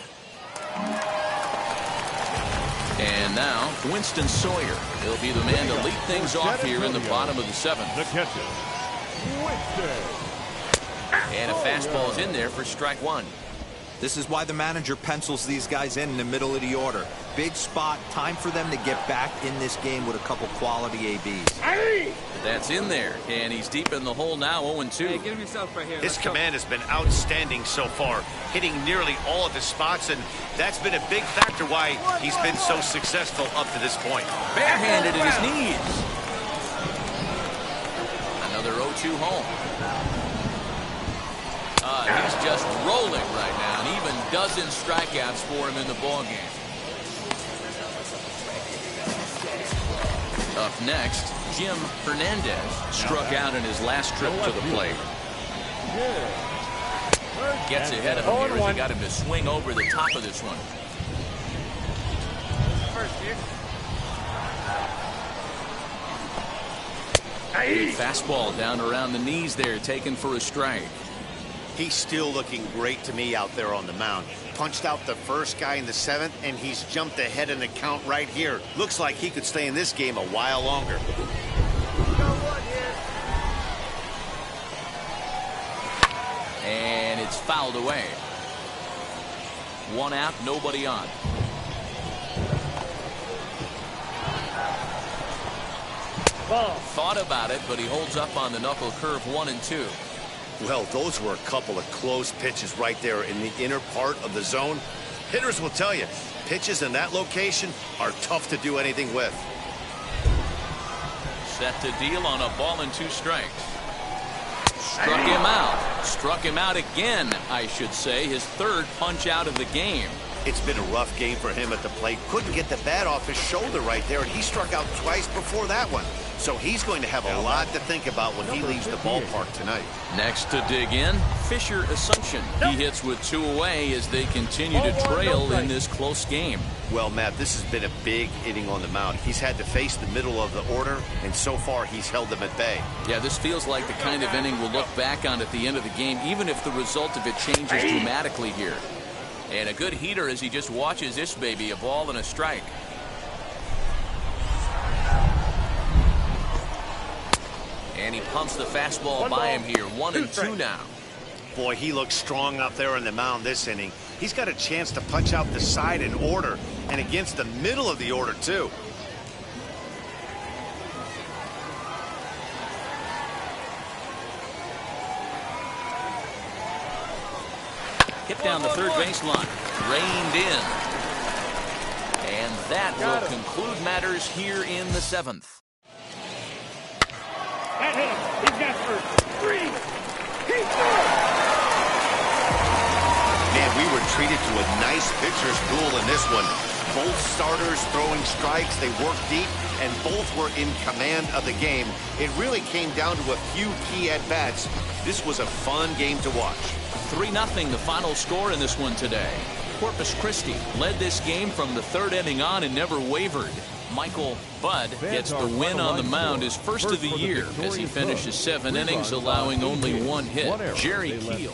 And now Winston Sawyer. He'll be the man to lead things off here in the bottom of the 7th. The catcher, Winston. And a fastball's in there for strike 1. This is why the manager pencils these guys in the middle of the order. Big spot, time for them to get back in this game with a couple quality ABs. That's in there, and he's deep in the hole now, 0-2. Hey, get him yourself right here. His command has been outstanding so far, hitting nearly all of his spots, and that's been a big factor why he's been so successful up to this point. Barehanded at his knees. Another 0-2 home. He's just rolling right now, and even dozen strikeouts for him in the ballgame. Up next, Jim Hernandez struck out in his last trip to the plate. Gets ahead of him here as he got him to swing over the top of this one. First here. Big fastball down around the knees there, taken for a strike. He's still looking great to me out there on the mound. Punched out the first guy in the 7th, and he's jumped ahead in the count right here. Looks like he could stay in this game a while longer. And it's fouled away. 1 out, nobody on. Thought about it, but he holds up on the knuckle curve 1-2. Well, those were a couple of close pitches right there in the inner part of the zone. Hitters will tell you, pitches in that location are tough to do anything with. Set to deal on a ball and 2 strikes. Struck him out. Struck him out again, I should say. His 3rd punch out of the game. It's been a rough game for him at the plate. Couldn't get the bat off his shoulder right there, and he struck out twice before that one. So he's going to have a lot to think about when he leaves the ballpark tonight. Next to dig in, Fisher Assumption. He hits with 2 away as they continue to trail in this close game. Well, Matt, this has been a big inning on the mound. He's had to face the middle of the order, and so far he's held them at bay. Yeah, this feels like the kind of inning we'll look back on at the end of the game, even if the result of it changes dramatically here. And a good heater as he just watches this baby, a ball and a strike. And he pumps the fastball by him here. 1-2 now. Boy, he looks strong out there on the mound this inning. He's got a chance to punch out the side in order, and against the middle of the order, too. Hit down the third baseline. Reined in. And that will conclude matters here in the 7th. That hit him. He's got first. 3. He's good. Man, we were treated to a nice pitcher's duel in this one. Both starters throwing strikes. They worked deep, and both were in command of the game. It really came down to a few key at-bats. This was a fun game to watch. 3-0 the final score in this one today. Corpus Christi led this game from the 3rd inning on and never wavered. Michael Budd gets the win on the mound, his first of the year, as he finishes 7 innings, allowing only 1 hit. Jerry Keel.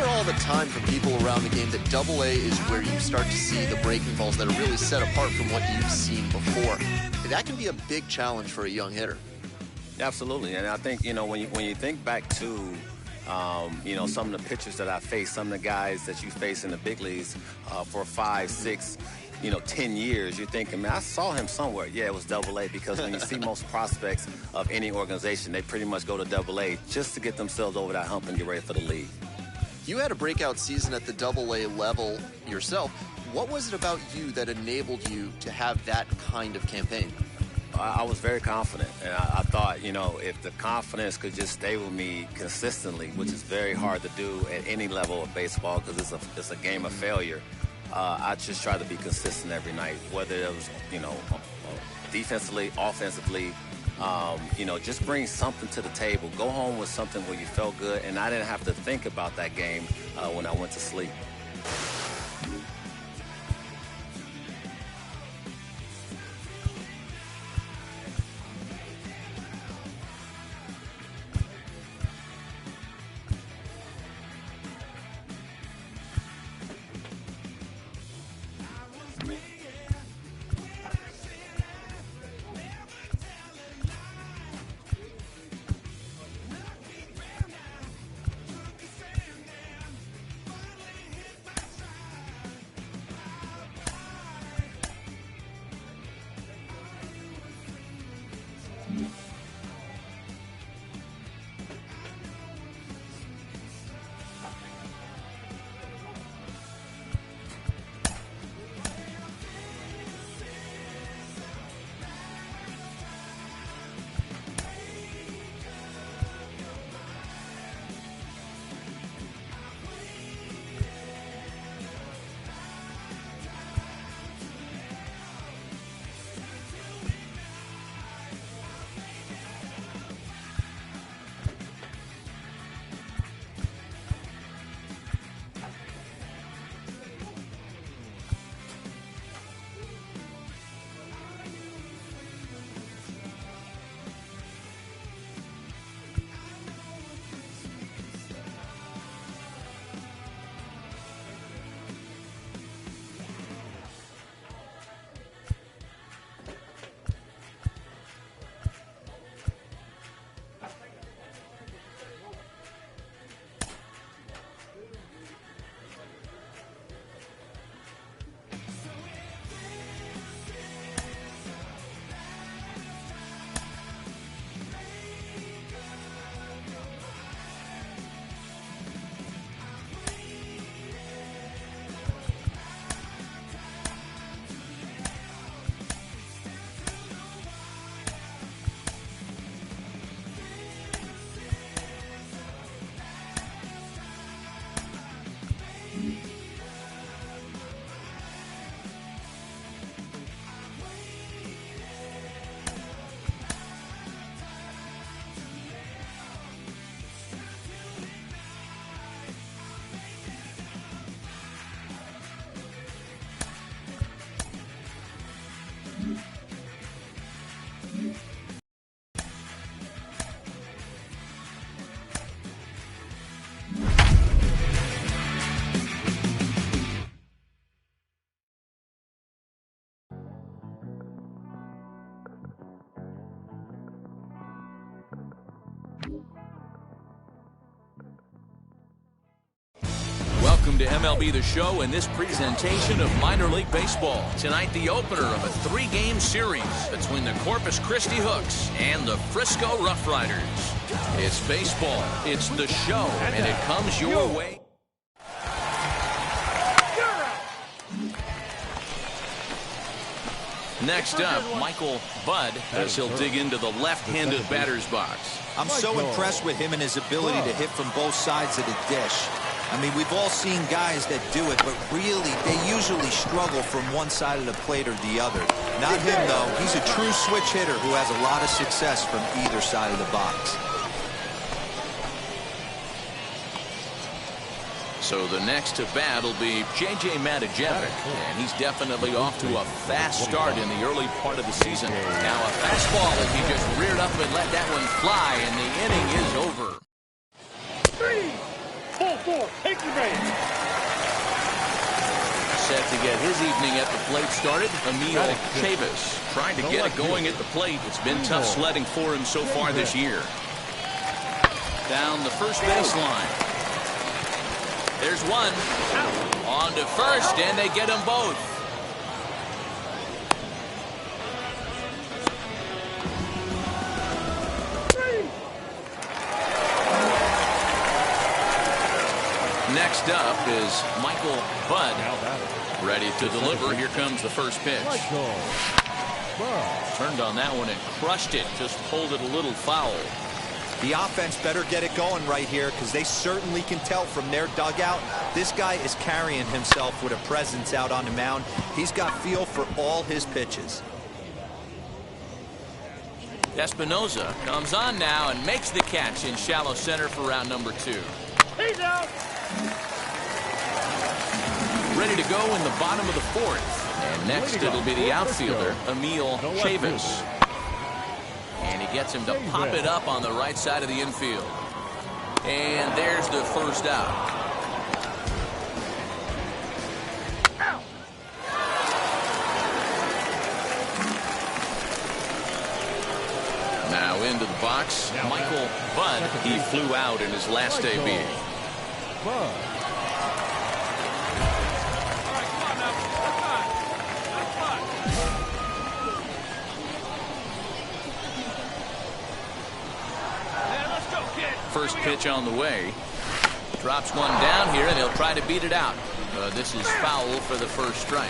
hear all the time from people around the game that Double A is where you start to see the breaking balls that are really set apart from what you've seen before. That can be a big challenge for a young hitter. Absolutely, and I think, you know, when you think back to you know, some of the pitchers that I faced, some of the guys that you face in the big leagues for 5, 6, 10 years, you're thinking, man, I saw him somewhere. Yeah, it was Double A, because when you see most prospects of any organization, they pretty much go to Double A just to get themselves over that hump and get ready for the league. You had a breakout season at the Double A level yourself. What was it about you that enabled you to have that kind of campaign? I was very confident, and I thought, you know, if the confidence could just stay with me consistently, which is very hard to do at any level of baseball because it's a game of failure, I just try to be consistent every night, whether it was, you know, defensively, offensively, you know, just bring something to the table. Go home with something where you felt good, and I didn't have to think about that game when I went to sleep. Welcome to MLB The Show and this presentation of minor league baseball. Tonight, the opener of a 3-game series between the Corpus Christi Hooks and the Frisco Rough Riders. It's baseball, it's the show, and it comes your way. Next up, Michael Budd, as he'll dig into the left-handed batter's box. I'm so impressed with him and his ability to hit from both sides of the dish. I mean, we've all seen guys that do it, but really, they usually struggle from one side of the plate or the other. Not him, though. He's a true switch hitter who has a lot of success from either side of the box. So the next to bat will be J.J. Matijevic, and he's definitely off to a fast start in the early part of the season. Now a fastball as he just reared up and let that one fly, and the inning is over. 3, 4. 4, take your base. Set to get his evening at the plate started, Emil Chavis. Trying to get it going at the plate. It's been tough sledding for him so far this year. Down the first baseline. There's one. On to first, and they get them both. Next up is Michael Budd. Ready to deliver. Here comes the first pitch. Turned on that one and crushed it. Just pulled it a little foul. The offense better get it going right here because they certainly can tell from their dugout. This guy is carrying himself with a presence out on the mound. He's got feel for all his pitches. Espinoza comes on now and makes the catch in shallow center for round number 2. He's out. Ready to go in the bottom of the 4th. And next it'll be the outfielder, Emil Chavis. And he gets him to pop it up on the right side of the infield. And there's the first out. Now into the box, Michael Budd. He flew out in his last AB. First pitch on the way. Drops one down here, and he'll try to beat it out. This is foul for the first strike.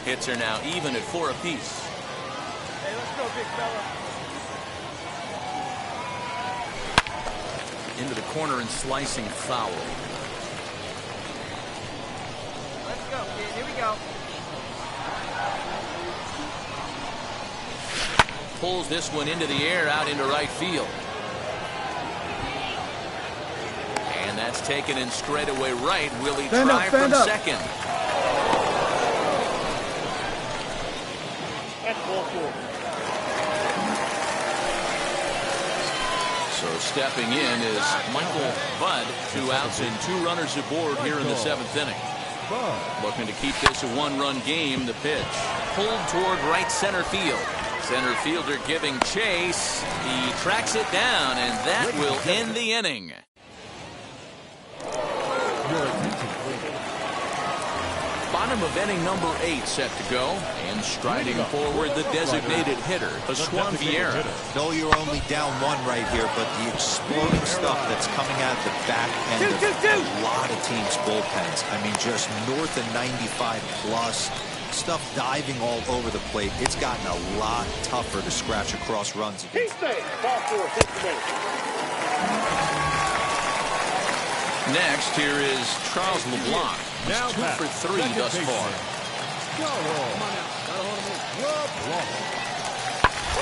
Hits are now even at 4 apiece. Hey, let's go, big fella. Into the corner and slicing foul. Let's go, kid. Here we go. Pulls this one into the air out into right field. And that's taken in straightaway right. Will he try from second? That's ball 4. So stepping in is Michael Budd. 2 outs and 2 runners aboard here in the 7th inning. Looking to keep this a 1-run game. The pitch pulled toward right center field. Center fielder giving chase. He tracks it down, and that will end the inning. Bottom of inning number 8 set to go. And striding forward the designated hitter, Pascual Vieira. No, you're only down 1 right here, but the exploding stuff that's coming out the back end of a lot of teams' bullpens. I mean, just north of 95 plus. Stuff diving all over the plate. It's gotten a lot tougher to scratch across runs. He's safe. Ball 4, take the base. Next, here is Charles LeBlanc. He's 2 for 3 thus far.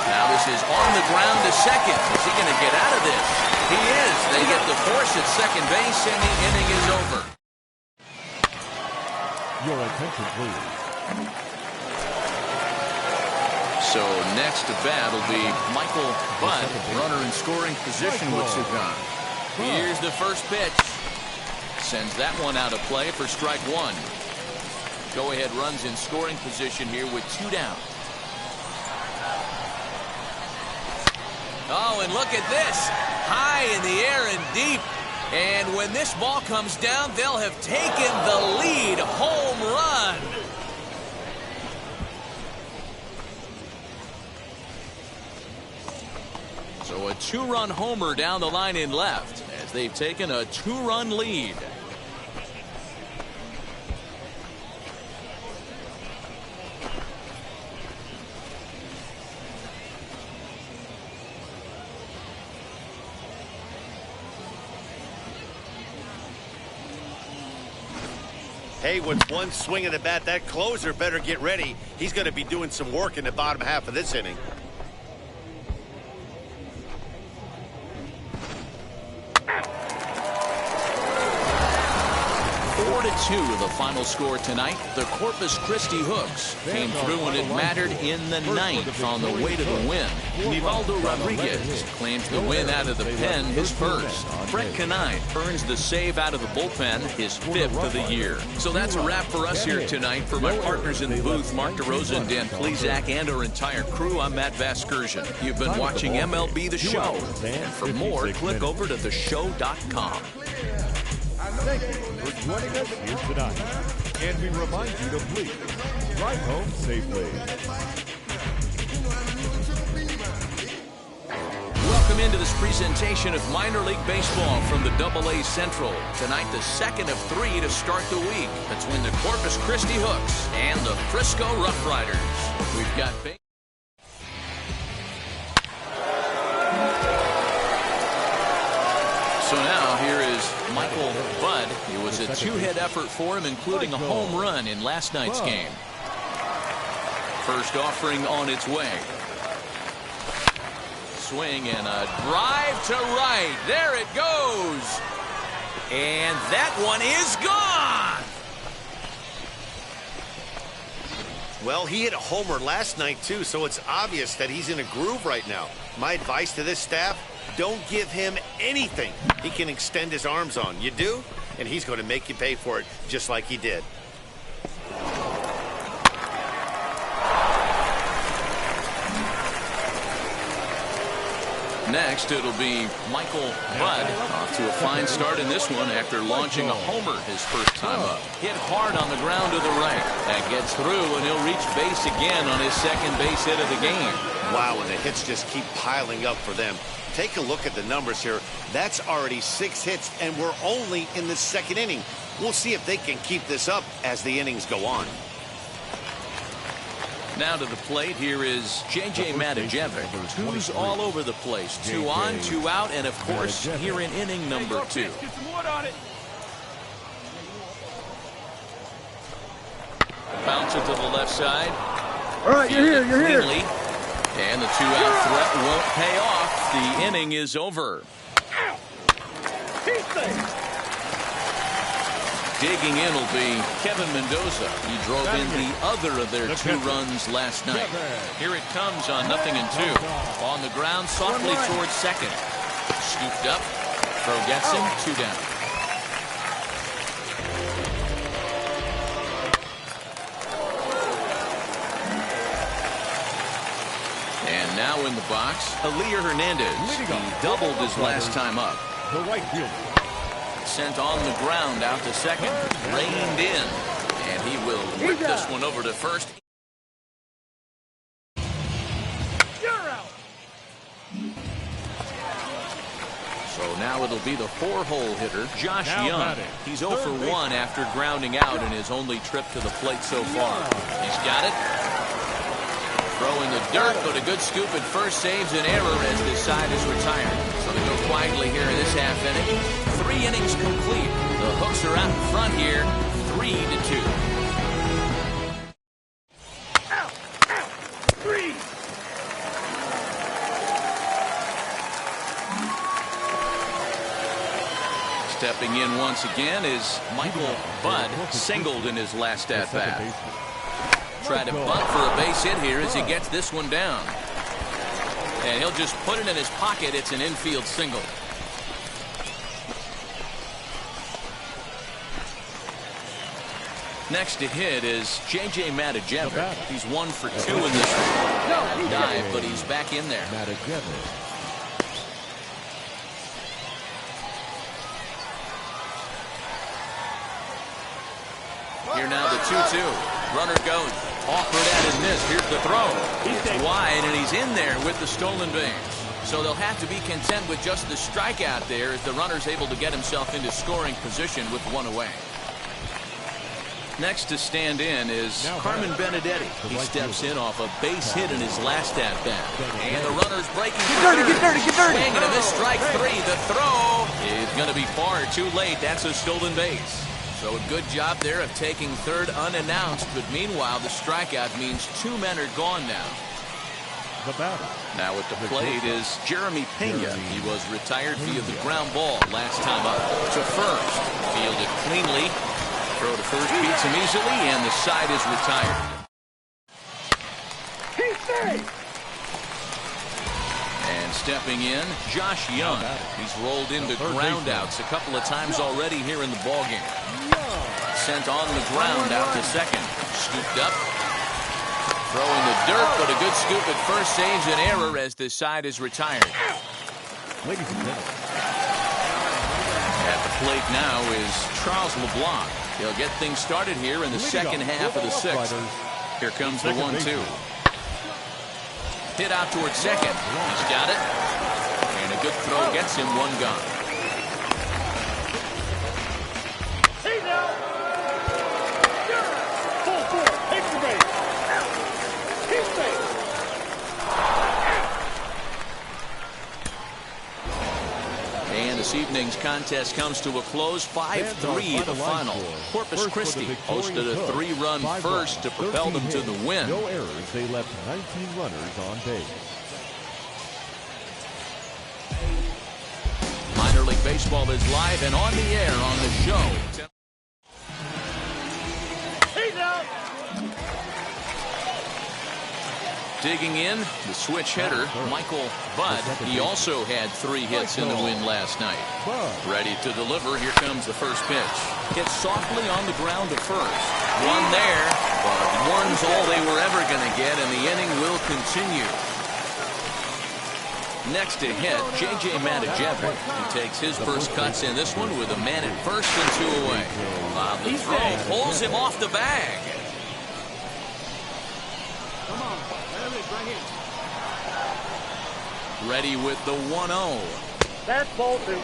Now this is on the ground to second. Is he going to get out of this? He is. They get the force at second base, and the inning is over. Your attention, please. So next to bat will be Michael Budd. Runner in scoring position with Sugan. Here's the first pitch. Sends that one out of play for strike 1. Go-ahead runs in scoring position here with 2 down. Oh, and look at this. High in the air and deep. And when this ball comes down, they'll have taken the lead. Home run. So a 2-run homer down the line in left as they've taken a 2-run lead. Hey, with one swing of the bat, that closer better get ready. He's going to be doing some work in the bottom half of this inning. 9-2 the final score tonight. The Corpus Christi Hooks came through and it mattered in the ninth on the way to the win. Nivaldo Rodriguez claims the win out of the pen, his first. Brett Canine earns the save out of the bullpen, his 5th of the year. So that's a wrap for us here tonight. For my partners in the booth, Mark DeRosa and Dan Plezak, and our entire crew, I'm Matt Vasgersian. You've been watching MLB The Show. And for more, click over to theshow.com. Thank you for joining us here tonight. And we remind you to please drive home safely. Welcome into this presentation of minor league baseball from the AA Central. Tonight, the second of 3 to start the week between the Corpus Christi Hooks and the Frisco Rough Riders. We've got So now here is Michael Budd. It was a 2-hit effort for him, including a home run in last night's game. First offering on its way. Swing and a drive to right. There it goes. And that one is gone. Well, he hit a homer last night, too, so it's obvious that he's in a groove right now. My advice to this staff, don't give him anything he can extend his arms on. You do, and he's going to make you pay for it just like he did. Next, it'll be Michael Budd off to a fine start in this one after launching a homer his first time up. Hit hard on the ground to the right. That gets through, and he'll reach base again on his second base hit of the game. Wow, and the hits just keep piling up for them. Take a look at the numbers here. That's already 6 hits, and we're only in the second inning. We'll see if they can keep this up as the innings go on. Now to the plate, here is J.J. Matijevic, who's all over the place. 2 on, 2 out, and of course, here in inning number 2. Get some wood on it. Bounce it to the left side. All right, you're here. And the 2-out threat won't pay off. The inning is over. Digging in will be Kevin Mendoza. He drove in the other of their 2 runs last night. Here it comes on 0-2. On the ground, softly towards second. Scooped up. Throw gets him. 2 down. And now in the box, Elier Hernandez. He doubled his last time up. The right fielder. Sent on the ground out to second. Reined in. And he will whip this one over to first. You're out. So now it'll be the 4-hole hitter, Josh Young. He's 0 for 1 after grounding out in his only trip to the plate so far. He's got it. Throw in the dirt, but a good scoop at first saves an error as this side is retired. So they go quietly here in this half inning. 3 innings complete. The Hooks are out in front here, 3-2. Stepping in once again is Michael Budd, singled in his last at-bat. Try to bunt for a base hit here as he gets this one down. And he'll just put it in his pocket. It's an infield single. Next to hit is J.J. Matijevic. He's 1 for 2 in this one. Dive, but he's back in there. Here now the 2-2. Runner goes. Offered at and missed. Here's the throw. It's wide, and he's in there with the stolen base. So they'll have to be content with just the strikeout there as the runner's able to get himself into scoring position with 1 away. Next to stand in is Carmen Benedetti. He steps in off a base hit in his last at-bat. And the runner's breaking for third. Get dirty. Swing and a miss, strike 3. The throw is going to be far too late. That's a stolen base. So a good job there of taking third unannounced. But meanwhile, the strikeout means 2 men are gone now. Now at the plate is Jeremy Pena. He was retired via the ground ball last time up. To first. Fielded cleanly. Throw to first beats him easily, and the side is retired. And stepping in, Josh Young. He's rolled into groundouts a couple of times already here in the ballgame. Sent on the ground out to second. Scooped up. Throwing the dirt, but a good scoop at first saves an error as the side is retired. Ladies and gentlemen. At the plate now is Charles LeBlanc. He'll get things started here in the second half of the sixth. Here comes the 1-2. Hit out towards second. He's got it. And a good throw gets him one gone. He's out. Full force. Extra base. He's safe. And this evening's contest comes to a close. 5-3 the final. Corpus Christi hosted a 3-run first to propel them to the win. No errors. They left 19 runners on base. Minor League Baseball is live and on the air on the show. He's out. Digging in, the switch hitter, Michael Budd. He also had 3 hits in the win last night. Ready to deliver. Here comes the first pitch. Hit softly on the ground to first. One there, but one's all they were ever going to get, and the inning will continue. Next to hit, J.J. Matajevic. He takes his first cuts in this one with a man at first and 2 away. The throw pulls him off the bag. Come on. Right here. Ready with the 1-0. That's ball 2.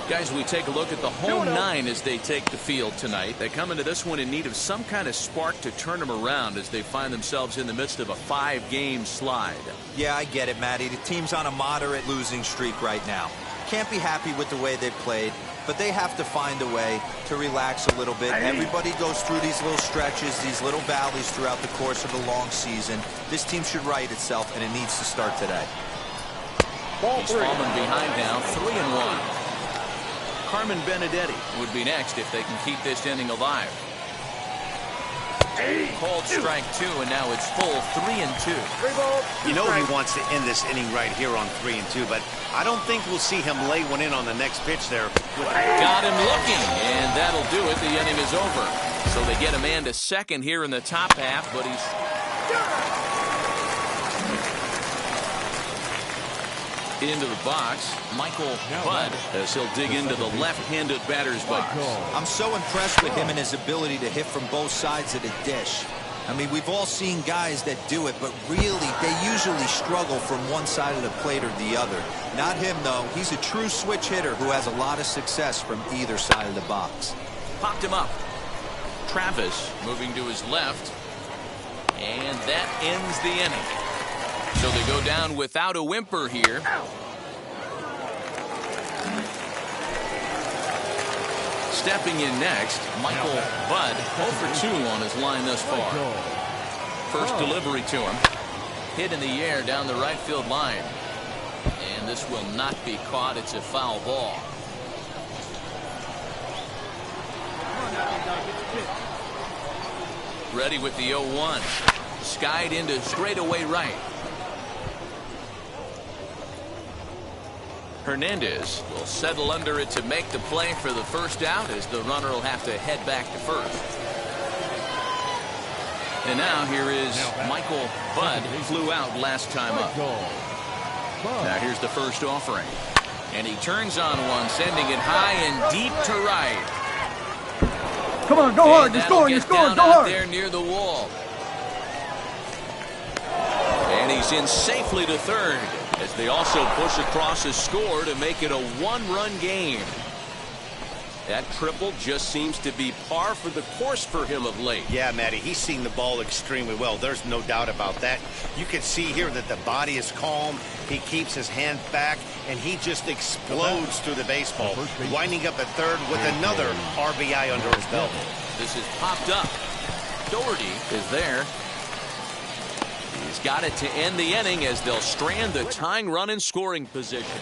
Guys, we take a look at the home 9 as they take the field tonight. They come into this one in need of some kind of spark to turn them around as they find themselves in the midst of a 5-game slide. Yeah, I get it, Matty. The team's on a moderate losing streak right now. Can't be happy with the way they played, but they have to find a way to relax a little bit. Everybody goes through these little stretches, these little valleys throughout the course of the long season. This team should right itself, and it needs to start today. He's fallen behind now, 3-1. Carmen Benedetti would be next if they can keep this inning alive. Called strike 2, and now it's full 3-2. You know he wants to end this inning right here on 3-2, but I don't think we'll see him lay one in on the next pitch there. Got him looking, and that'll do it. The inning is over. So they get a man to second here in the top half, but he's... into the box, Michael Budd, as he'll dig into the left-handed batter's box. I'm so impressed with him and his ability to hit from both sides of the dish. I mean, we've all seen guys that do it, but really, they usually struggle from one side of the plate or the other. Not him, though. He's a true switch hitter who has a lot of success from either side of the box. Popped him up. Travis moving to his left, and that ends the inning. So they go down without a whimper here. Stepping in next, Michael Budd, 0 for 2 on his line thus far. First delivery to him. Hit in the air down the right field line. And this will not be caught. It's a foul ball. Ready with the 0-1. Skied into straightaway right. Hernandez will settle under it to make the play for the first out, as the runner will have to head back to first. And now here is Michael Budd, who flew out last time up. Now here's the first offering. And he turns on one, sending it high and deep to right. Come on, go hard. You're scoring. You're scoring. Go hard. There near the wall. And he's in safely to third, as they also push across his score to make it a 1-run game. That triple just seems to be par for the course for him of late. Yeah, Matty, he's seen the ball extremely well. There's no doubt about that. You can see here that the body is calm. He keeps his hand back, and he just explodes through the baseball, winding up at third with another RBI under his belt. This is popped up. Doherty is there. He's got it to end the inning as they'll strand the tying run in scoring position.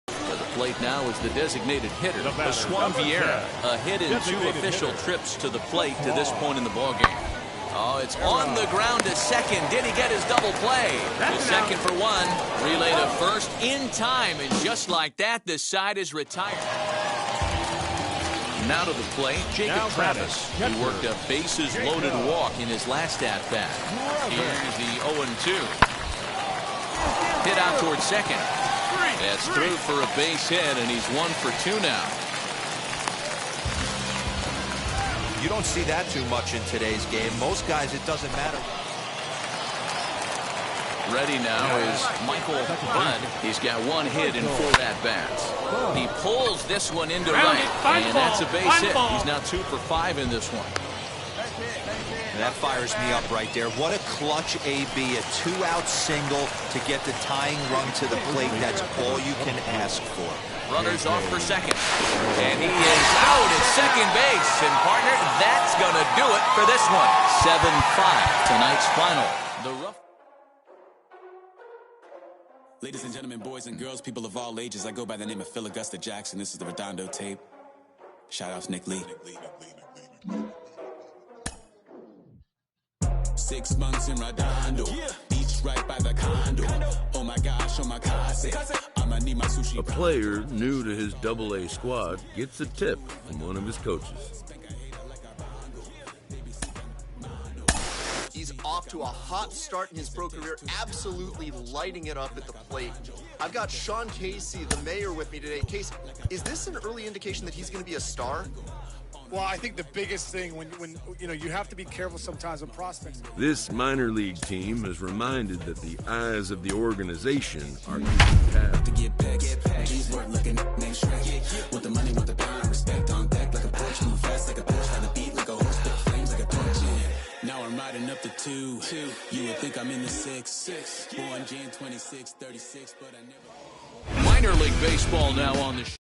For the plate now is the designated hitter, Oswan Vieira. A hit in 2 official trips to the plate to this point in the ballgame. Oh, it's on the ground to second. Did he get his double play? To second for 1. Relay to first in time. And just like that, the side is retired. Now to the plate, Jacob Travis. He worked a bases-loaded walk in his last at-bat. Here's the 0-2. Hit out towards second. That's through for a base hit, and he's 1 for 2 now. You don't see that too much in today's game. Most guys, it doesn't matter. Ready now is Michael Budd. He's got 1 hit in 4 at-bats. He pulls this one into right, and that's a base hit. He's now 2 for 5 in this one. That fires me up right there. What a clutch AB, a 2-out single to get the tying run to the plate. That's all you can ask for. Runners off for second. And he is out at second base. And partner, that's going to do it for this one. 7-5, tonight's final. The rough. Ladies and gentlemen, boys and girls, people of all ages, I go by the name of Phil Augusta Jackson. This is the Redondo tape. Shout out to Nick Lee. 6 months in Redondo. Beach right by the condo. Oh my gosh, oh my casa. I'ma need my sushi. A player new to his AA squad gets a tip from one of his coaches. He's off to a hot start in his pro career, absolutely lighting it up at the plate. I've got Sean Casey, the mayor, with me today. Casey, is this an early indication that he's going to be a star? Well, I think the biggest thing when you have to be careful sometimes with prospects. This minor league team is reminded that the eyes of the organization are keeping tabs. To get back, G's work looking next track. With the money, with the power, respect on deck like a Porsche, move fast like a Porsche, have the beat like a horse, spit flames like a torch. Now I'm riding up the 2. You would think I'm in the 6. Born Jan 26, 36, but I never. Minor league baseball now on the show.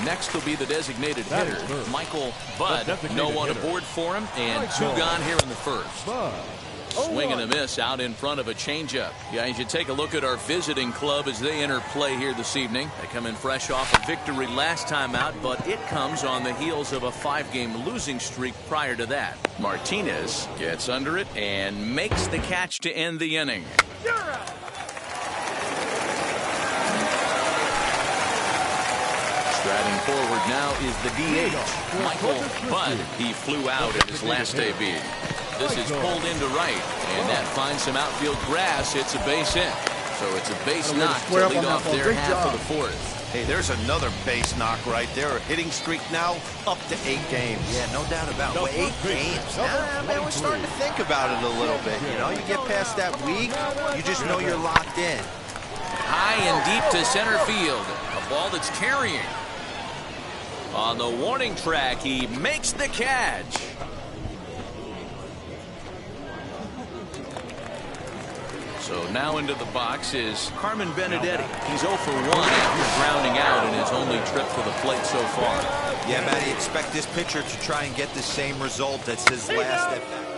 Next will be the designated hitter, Michael Budd. No one aboard for him, and 2 gone here in the first. Swing and a miss out in front of a changeup. Yeah, you should take a look at our visiting club as they enter play here this evening. They come in fresh off a victory last time out, but it comes on the heels of a 5-game losing streak prior to that. Martinez gets under it and makes the catch to end the inning. Striding forward now is the DH, Michael Budd. He flew out in his last AB. This is pulled into right, and that finds some outfield grass. It's a base hit. So it's a base knock to lead off their half of the 4th. Hey, there's another base knock right there. A hitting streak now up to 8 games. Yeah, no doubt about it. Well, 8 games. Man, we're starting to think about it a little bit. You know, you get past that week, you just know you're locked in. High and deep to center field. A ball that's carrying. On the warning track, he makes the catch. So now into the box is Carmen Benedetti. He's 0 for 1 after grounding out in his only trip to the plate so far. Yeah, Matty, expect this pitcher to try and get the same result. That's his last at bat.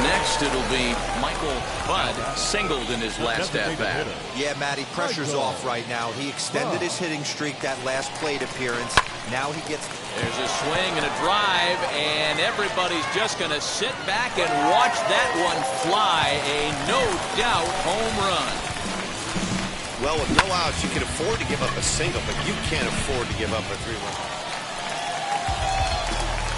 Next, it'll be Michael Budd, singled in his last at-bat. Yeah, Matty, pressure's off right now. He extended his hitting streak that last plate appearance. Now he gets... There's a swing and a drive, and everybody's just going to sit back and watch that one fly. A no-doubt home run. Well, with no outs, you can afford to give up a single, but you can't afford to give up a 3-run.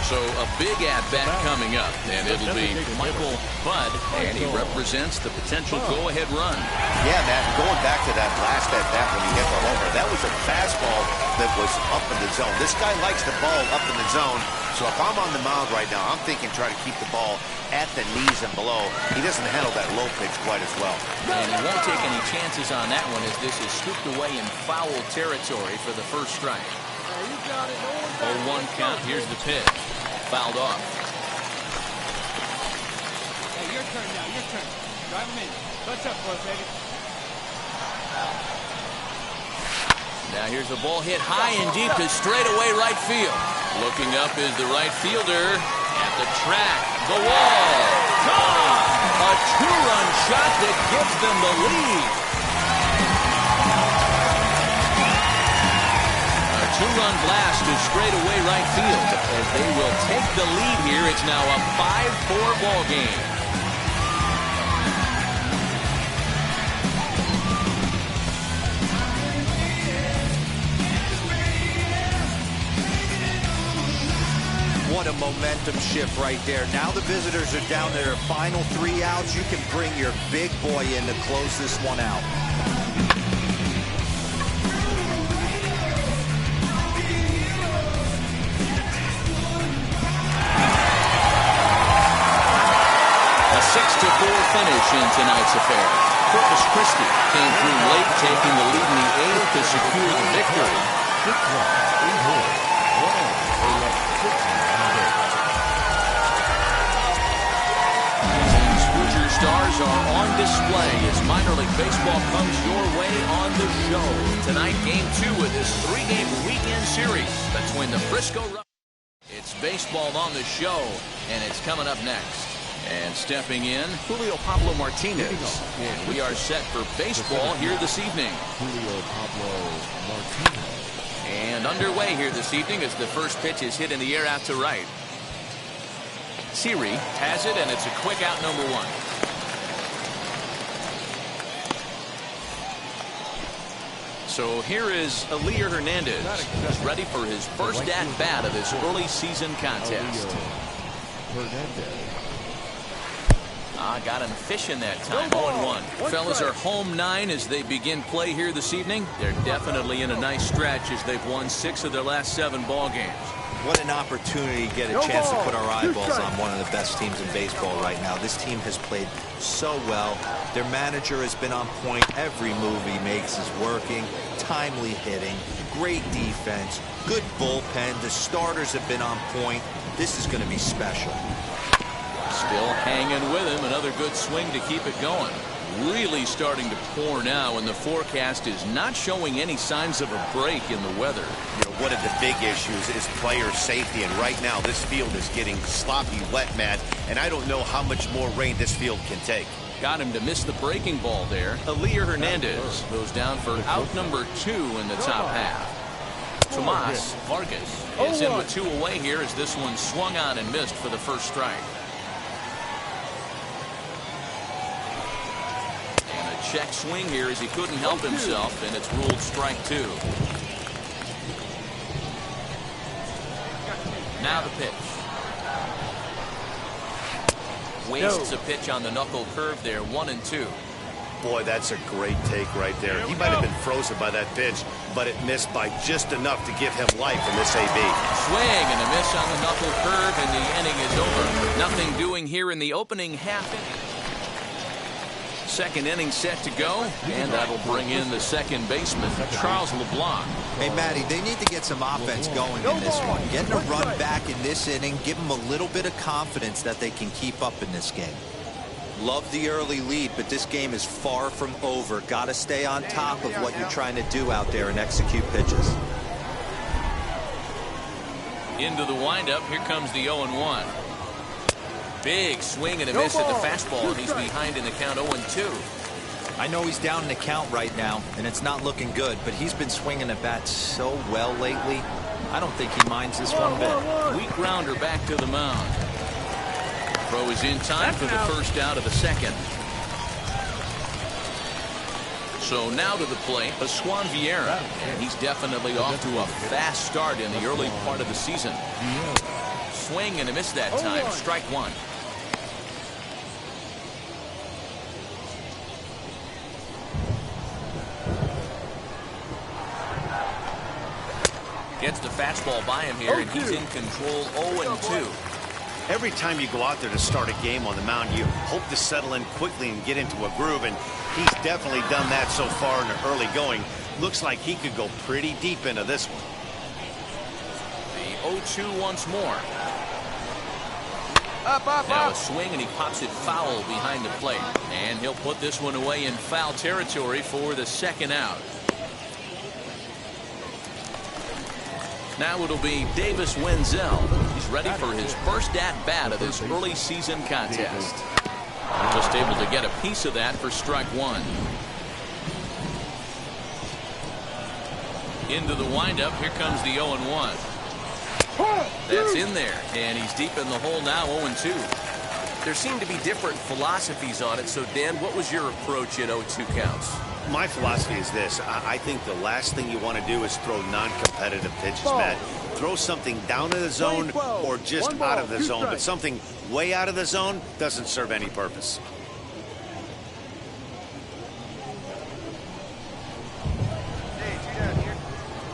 So a big at-bat coming up, and it'll be Michael Budd, and he represents the potential go-ahead run. Yeah, Matt, going back to that last at-bat when he hit the homer, that was a fastball that was up in the zone. This guy likes the ball up in the zone, so if I'm on the mound right now, I'm thinking try to keep the ball at the knees and below. He doesn't handle that low pitch quite as well. And he won't take any chances on that one as this is scooped away in foul territory for the first strike. 0-1 count, here's the pitch. Fouled off. Hey, your turn now, your turn. Drive him in. What's up, boy, baby? Now here's a ball hit high and deep to straightaway right field. Looking up is the right fielder, At the track, the wall, gone! A two-run shot that gives them the lead. A two-run blast to straightaway right field. As they will take the lead here, it's now a 5-4 ball game. What a momentum shift right there. Now the visitors are down to their final 3 outs. You can bring your big boy in to close this one out. A 6-4 finish in tonight's affair. Corpus Christi came through late, taking the lead in the 8th to secure the victory. Stars are on display as minor league baseball comes your way on the show. Tonight, game 2 of this 3-game weekend series between the Frisco Rock. It's baseball on the show, and it's coming up next. And stepping in, Julio Pablo Martinez. And we are set for baseball here this evening. Julio Pablo Martinez. And underway here this evening as the first pitch is hit in the air out to right. Siri has it, and it's a quick out, number 1. So here is Elier Hernandez. He's ready for his first at-bat of this early season contest. Got him fishing that time. 0-1. Fellas are home 9 as they begin play here this evening. They're definitely in a nice stretch as they've won 6 of their last 7 ball games. What an opportunity to get a chance to put our eyeballs on one of the best teams in baseball right now. This team has played so well. Their manager has been on point. Every move he makes is working. Timely hitting, great defense, good bullpen. The starters have been on point. This is going to be special. Still hanging with him. Another good swing to keep it going. Really starting to pour now, and the forecast is not showing any signs of a break in the weather. You know, one of the big issues is player safety, and right now this field is getting sloppy wet, Matt, and I don't know how much more rain this field can take. Got him to miss the breaking ball there. Elier Hernandez goes down for out number 2 in the top half. Tomas Vargas is in with 2 away here as this one swung on and missed for the first strike. Check swing here as he couldn't help himself, and it's ruled strike 2. Now the pitch. Wastes a pitch on the knuckle curve there, 1-2. Boy, that's a great take right there. He might have been frozen by that pitch, but it missed by just enough to give him life in this AB. Swing and a miss on the knuckle curve, and the inning is over. Nothing doing here in the opening half inning. Second inning set to go, and that'll bring in the second baseman, Charles LeBlanc. Hey, Matty, they need to get some offense going in this one. Getting a run back in this inning, give them a little bit of confidence that they can keep up in this game. Love the early lead, but this game is far from over. Got to stay on top of what you're trying to do out there and execute pitches. Into the windup, here comes the 0-1. Big swing and a miss at the fastball, and he's behind in the count 0-2. I know he's down in the count right now, and it's not looking good, but he's been swinging the bat so well lately. I don't think he minds this one bit. Weak grounder back to the mound. Throw is in time for the first out of the second. So now to the plate, Pascual Vieira, and he's definitely off to a fast start in the early part of the season. Swing and a miss that time, strike 1. Gets the fastball by him here, and he's in control 0-2. Every time you go out there to start a game on the mound, you hope to settle in quickly and get into a groove, and he's definitely done that so far in the early going. Looks like he could go pretty deep into this one. The 0-2 once more. Now a swing, and he pops it foul behind the plate. And he'll put this one away in foul territory for the second out. Now it'll be Davis Wenzel. He's He's ready for his first at-bat of this early season contest. Just able to get a piece of that for strike one. Into the windup. Here comes the 0-1. That's in there, and he's deep in the hole now, 0-2. There seem to be different philosophies on it. So, Dan, what was your approach at 0-2 counts? My philosophy is this. I think the last thing you want to do is throw non-competitive pitches, Matt. Throw something down in the zone or just out of the zone, but something way out of the zone doesn't serve any purpose.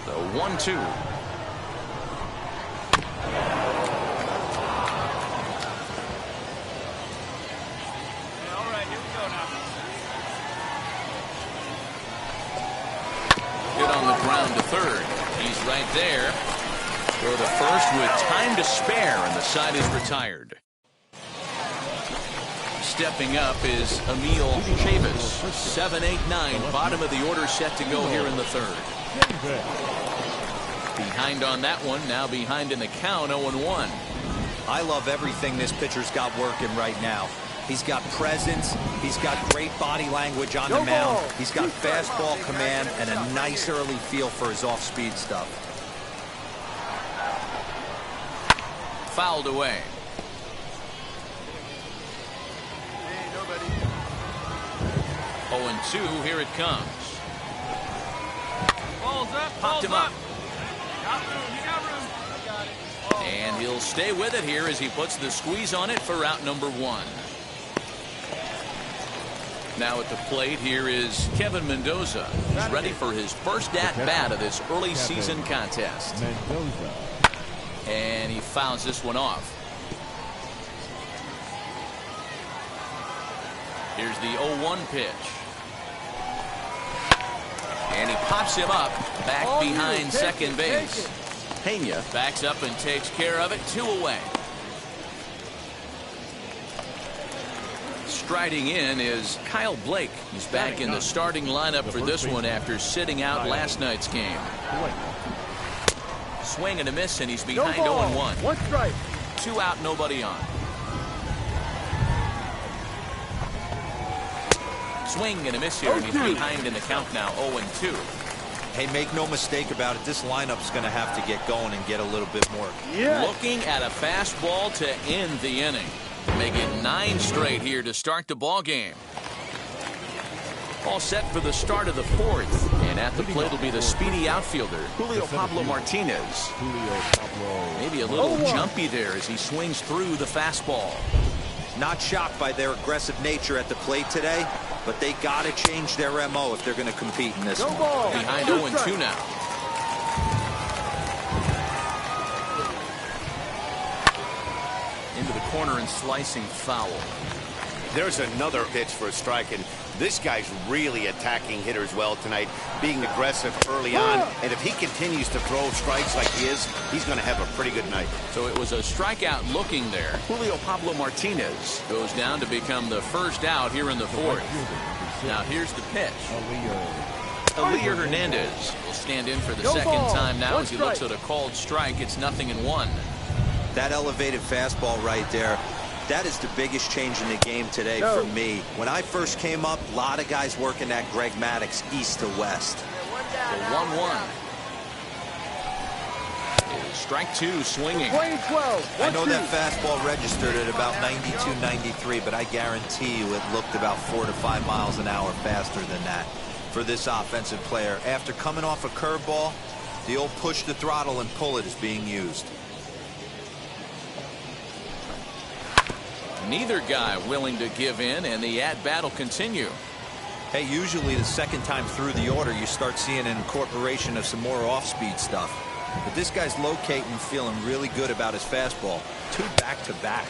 The 1-2. Ground to third. He's right there. Throw to first with time to spare, and the side is retired. Stepping up is Emil Chavis. 7-8-9, bottom of the order, set to go here in the third. Behind on that one, now behind in the count, 0-1. I love everything this pitcher's got working right now. He's got presence. He's got great body language on the mound. He's got fastball command and a nice early feel for his off-speed stuff. Fouled away. 0-2, here it comes. Balls up, Popped him up. Got room, you got room. I got it. And he'll stay with it here as he puts the squeeze on it for out number one. Now at the plate, here is Kevin Mendoza. He's ready for his first at-bat of this early season contest. And he fouls this one off. Here's the 0-1 pitch. And he pops him up back behind second base. Pena backs up and takes care of it. 2 away. Striding in is Kyle Blake. He's back in the starting lineup for this one after sitting out last night's game. Swing and a miss, and he's behind 0-1. 1 strike. 2 out, nobody on. Swing and a miss here, and he's behind in the count now, 0-2. Hey, make no mistake about it, this lineup's going to have to get going and get a little bit more. Looking at a fastball to end the inning. Make it 9 straight here to start the ball game. All set for the start of the 4th, and at the plate will be the speedy outfielder Julio Pablo Martinez. Maybe a little jumpy there as he swings through the fastball. Not shocked by their aggressive nature at the plate today, but they got to change their MO if they're going to compete in this one. Behind 0-2 now. Into the corner and slicing foul. There's another pitch for a strike, and this guy's really attacking hitters well tonight, being aggressive early on, and if he continues to throw strikes like he is, he's going to have a pretty good night. So it was a strikeout looking there. Julio Pablo Martinez goes down to become the first out here in the 4th. Now here's the pitch. Elier Hernandez will stand in for the second time now as he looks at a called strike. It's 0-1. That elevated fastball right there, that is the biggest change in the game today for me. When I first came up, a lot of guys working that Greg Maddux east to west. The 1-1. Strike 2 swinging. I know that fastball registered at about 92, 93, but I guarantee you it looked about 4 to 5 miles an hour faster than that for this offensive player. After coming off a curveball, the old push the throttle and pull it is being used. Neither guy willing to give in, and the at-bat will continue. Hey, usually the second time through the order, you start seeing an incorporation of some more off-speed stuff. But this guy's locating, feeling really good about his fastball. 2 back-to-back.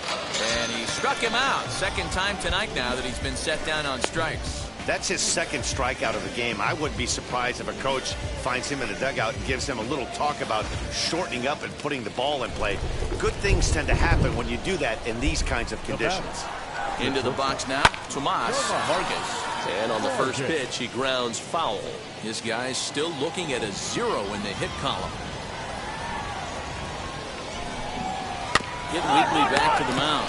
And he struck him out. Second time tonight now that he's been set down on strikes. That's his second strikeout of the game. I wouldn't be surprised if a coach finds him in the dugout and gives him a little talk about shortening up and putting the ball in play. Good things tend to happen when you do that in these kinds of conditions. Into the box now, Tomas Vargas. And on the first pitch, he grounds foul. His guy's still looking at a 0 in the hit column. Getting Wheatley back to the mound.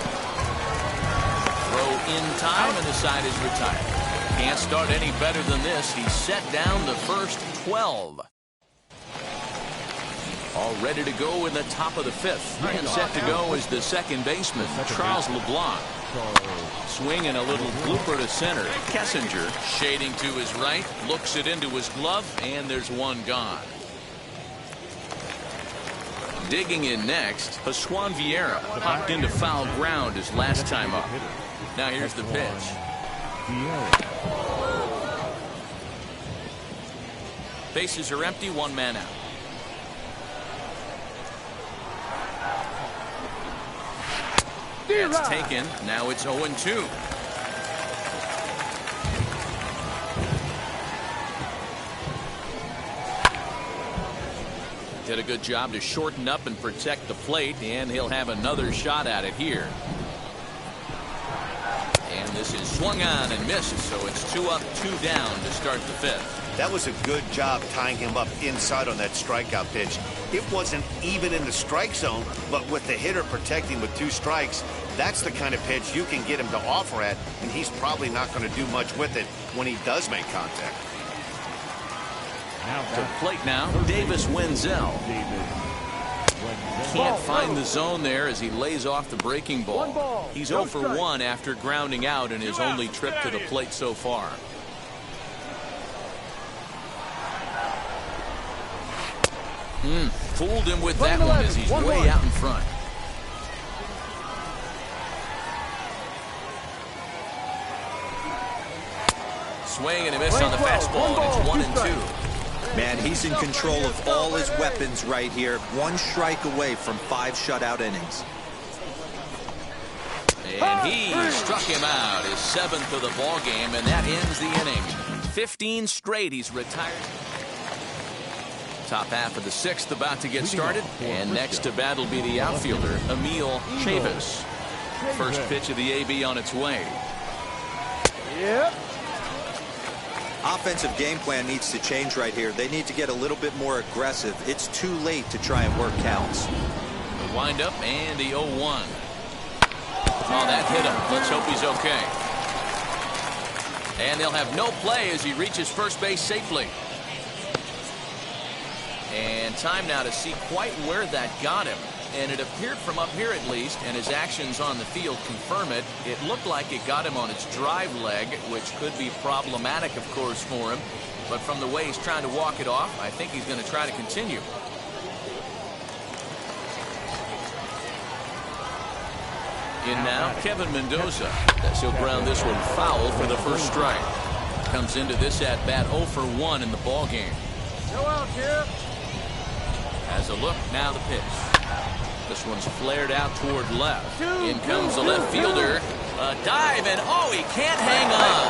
Throw in time, and the side is retired. Can't start any better than this. He's set down the first 12. All ready to go in the top of the 5th. And set to go is the second baseman, Charles LeBlanc. Swinging a little blooper to center. Kessinger shading to his right, looks it into his glove, and there's one gone. Digging in next, Pascual Vieira popped into foul ground his last time up. Now here's the pitch. Bases are empty, one man out. It's taken. Now it's 0-2. Did a good job to shorten up and protect the plate, and he'll have another shot at it here. And this is swung on and missed, so it's 2 up, 2 down to start the 5th. That was a good job tying him up inside on that strikeout pitch. It wasn't even in the strike zone, but with the hitter protecting with 2 strikes, that's the kind of pitch you can get him to offer at, and he's probably not going to do much with it when he does make contact. To the plate now, Davis Wenzel. Can't find the zone there as he lays off the breaking ball. He's 0 for 1 after grounding out in his only trip to the plate so far. Fooled him with that one as he's way out in front. Swing and a miss on the fastball, and it's 1-2. Man, he's in control of all his weapons right here. 1 strike away from 5 shutout innings. And he struck him out, his 7th of the ball game, and that ends the inning. 15 straight, he's retired. Top half of the 6th about to get started, and next to bat will be the outfielder, Emil Chavis. First pitch of the AB on its way. Yep. Offensive game plan needs to change right here. They need to get a little bit more aggressive. It's too late to try and work counts. The windup and the 0-1. Oh, that hit him. Let's hope he's okay. And they'll have no play as he reaches first base safely. And time now to see quite where that got him. And it appeared from up here at least, and his actions on the field confirm it. It looked like it got him on its drive leg, which could be problematic, of course, for him. But from the way he's trying to walk it off, I think he's going to try to continue. In now, Kevin Mendoza. As he'll ground this one foul for the first strike. Comes into this at bat 0 for 1 in the ball game. Go out, kid. Has a look, now the pitch. This one's flared out toward left. In comes the left fielder. A dive, and oh, he can't hang on.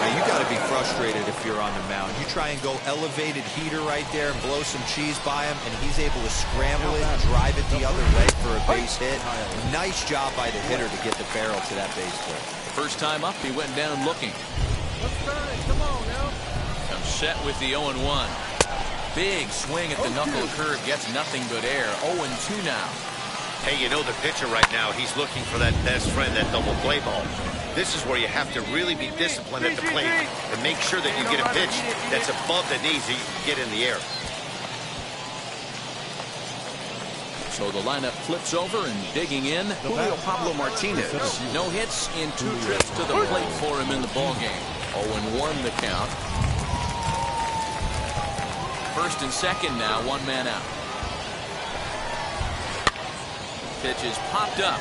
Now, you got to be frustrated if you're on the mound. You try and go elevated heater right there and blow some cheese by him, and he's able to scramble it, drive it the other way for a base hit. Nice job by the hitter to get the barrel to that base hit. First time up, he went down looking. Come on now. Comes set with the 0-1. Big swing at the knuckle curve, gets nothing but air. 0-2 now. Hey, you know the pitcher right now, he's looking for that best friend, that double play ball. This is where you have to really be disciplined at the plate and make sure that you get a pitch that's above the knees that you can get in the air. So the lineup flips over, and digging in, Julio Pablo Martinez. No hits in 2 trips to the plate for him in the ballgame. 0-1 the count. First and second now, 1 man out. Pitch is popped up.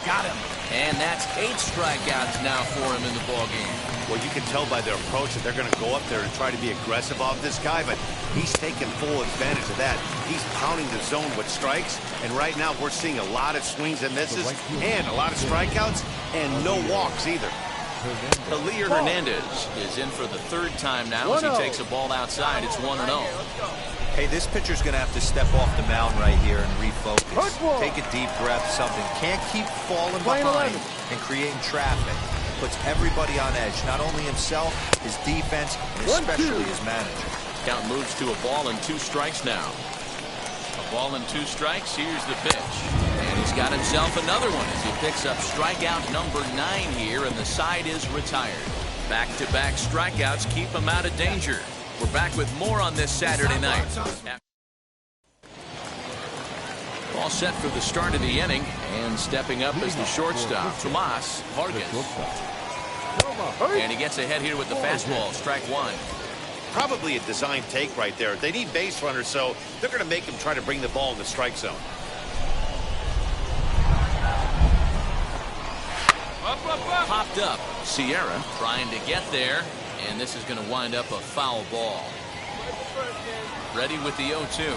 Got him. And that's 8 strikeouts now for him in the ballgame. Well, you can tell by their approach that they're going to go up there and try to be aggressive off this guy, but he's taking full advantage of that. He's pounding the zone with strikes, and right now we're seeing a lot of swings and misses and a lot of strikeouts and no walks either. Elier Hernandez is in for the 3rd time now as he takes a ball outside. It's 1-0. Hey, this pitcher's going to have to step off the mound right here and refocus. Take a deep breath, something. Can't keep falling behind and creating traffic. puts everybody on edge, not only himself, his defense, and especially his manager. Count moves to a ball and 2 strikes now. A ball and 2 strikes. Here's the pitch. And he's got himself another one as he picks up strikeout number 9 here, and the side is retired. Back-to-back strikeouts keep him out of danger. We're back with more on this Saturday night. All set for the start of the inning, and stepping up is the shortstop, Tomas Vargas. And he gets ahead here with the fastball, strike 1. Probably a design take right there. They need base runners, so they're going to make him try to bring the ball in the strike zone. Popped up. Sierra trying to get there, and this is going to wind up a foul ball. Ready with the 0-2.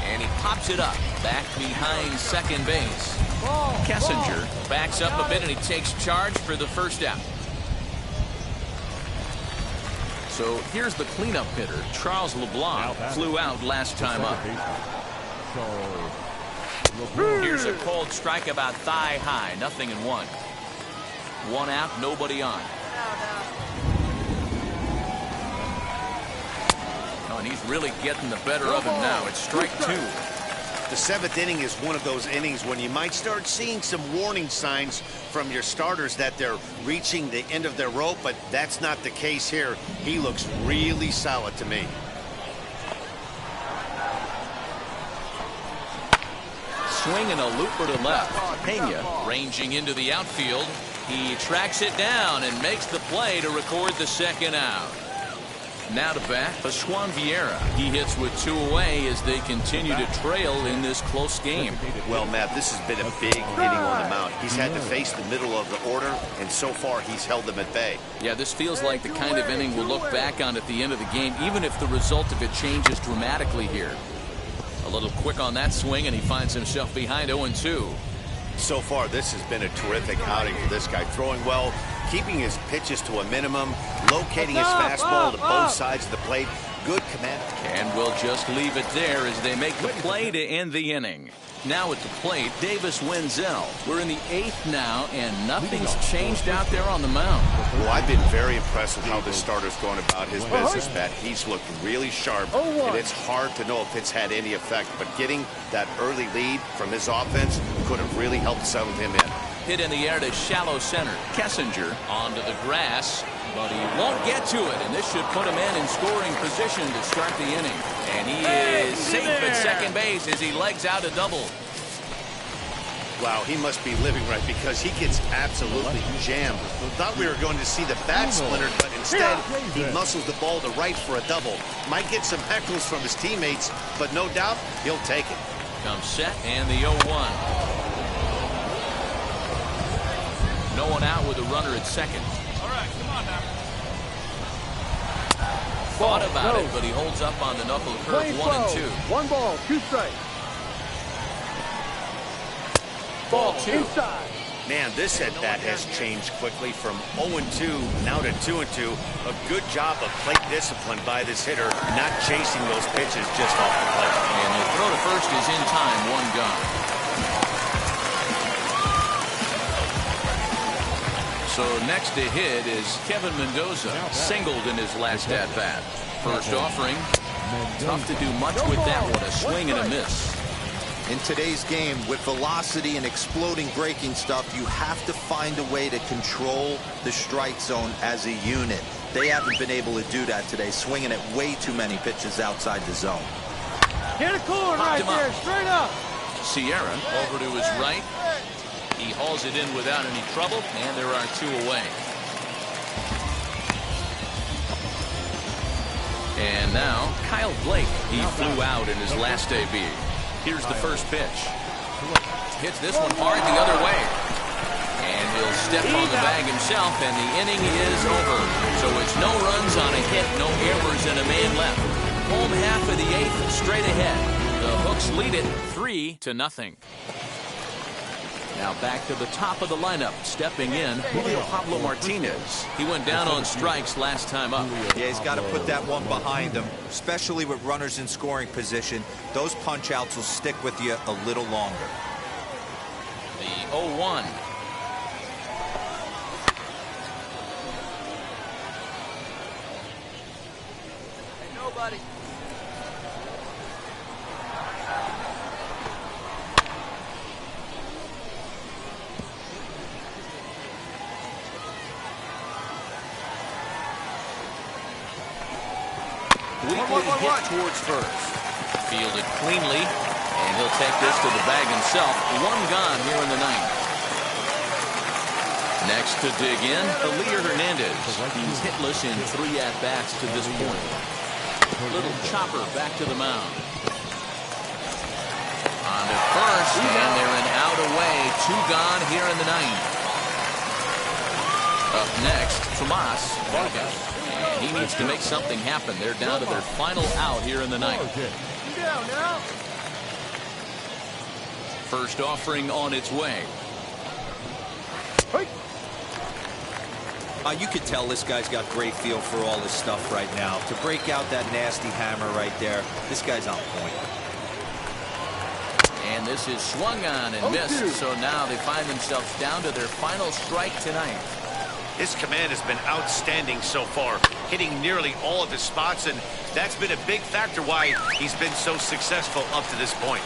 And he pops it up back behind second base. Kessinger backs up a bit, and he takes charge for the first out. So here's the cleanup hitter. Charles LeBlanc flew out last time up. Here's a cold strike about thigh high. 0-1. 1 out, nobody on. Oh, and he's really getting the better of him now. It's strike 2. The 7th inning is one of those innings when you might start seeing some warning signs from your starters that they're reaching the end of their rope, but that's not the case here. He looks really solid to me. Swing and a looper to left. Pena ranging into the outfield. He tracks it down and makes the play to record the second out. Now to bat, Pascual Vieira. He hits with 2 away as they continue to trail in this close game. Well, Matt, this has been a big inning on the mound. He's had to face the middle of the order, and so far he's held them at bay. Yeah, this feels like the kind of inning we'll look back on at the end of the game, even if the result of it changes dramatically here. A little quick on that swing, and he finds himself behind 0-2. So far, this has been a terrific outing for this guy. Throwing well, keeping his pitches to a minimum, locating his fastball to both sides of the plate. Good command. And we'll just leave it there as they make the play to end the inning. Now at the plate, Davis Wenzel. We're in the 8th now, and nothing's changed out there on the mound. Well, I've been very impressed with how this starter's going about his business, Matt. He's looked really sharp, and it's hard to know if it's had any effect, but getting that early lead from his offense could have really helped settle him in. Hit in the air to shallow center. Kessinger onto the grass, but he won't get to it, and this should put him in scoring position to start the inning. And he is safe at second base as he legs out a double. Wow, he must be living right because he gets absolutely jammed. Thought we were going to see the bat splintered, but instead he muscles the ball to right for a double. Might get some heckles from his teammates, but no doubt he'll take it. Comes set and the 0-1. No one out with a runner at second. All right, come on now. Thought about it, but he holds up on the knuckle curve. 1-2. 1 ball, 2 strikes. Ball 2. Inside. Man, this at bat has changed quickly from 0-2 now to 2-2. A good job of plate discipline by this hitter, not chasing those pitches just off the plate. And the throw to first is in time, 1 gone. So next to hit is Kevin Mendoza, singled in his last at-bat. First offering, tough to do much with that one, a swing and a miss. In today's game, with velocity and exploding breaking stuff, you have to find a way to control the strike zone as a unit. They haven't been able to do that today, swinging at way too many pitches outside the zone. Hit a corner right there, straight up. Sierra over to his right. He hauls it in without any trouble, and there are 2 away. And now, Kyle Blake. He flew out in his last debut. Here's the first pitch. Hits this one hard the other way. And he'll step on the bag himself, and the inning is over. So it's no runs on a hit, no errors, and a man left. Home half of the 8th, straight ahead. The Hooks lead it 3-0. Now back to the top of the lineup, stepping in, Julio Pablo Martinez. He went down on strikes last time up. Yeah, he's got to put that one behind him, especially with runners in scoring position. Those punch-outs will stick with you a little longer. The 0-1. buddy. Weekly hit towards first. Fielded cleanly, and he'll take this to the bag himself. One gone here in the ninth. Next to dig in, Elier Hernandez. He's hitless in 3 at-bats to this point. Little chopper back to the mound. On to first, and they're an out away. 2 gone here in the ninth. Up next, Tomas Vargas. And he needs to make something happen. They're down to their final out here in the ninth. First offering on its way. You can tell this guy's got great feel for all this stuff right now. To break out that nasty hammer right there, this guy's on point. And this is swung on and missed. So now they find themselves down to their final strike tonight. His command has been outstanding so far, hitting nearly all of his spots, and that's been a big factor why he's been so successful up to this point.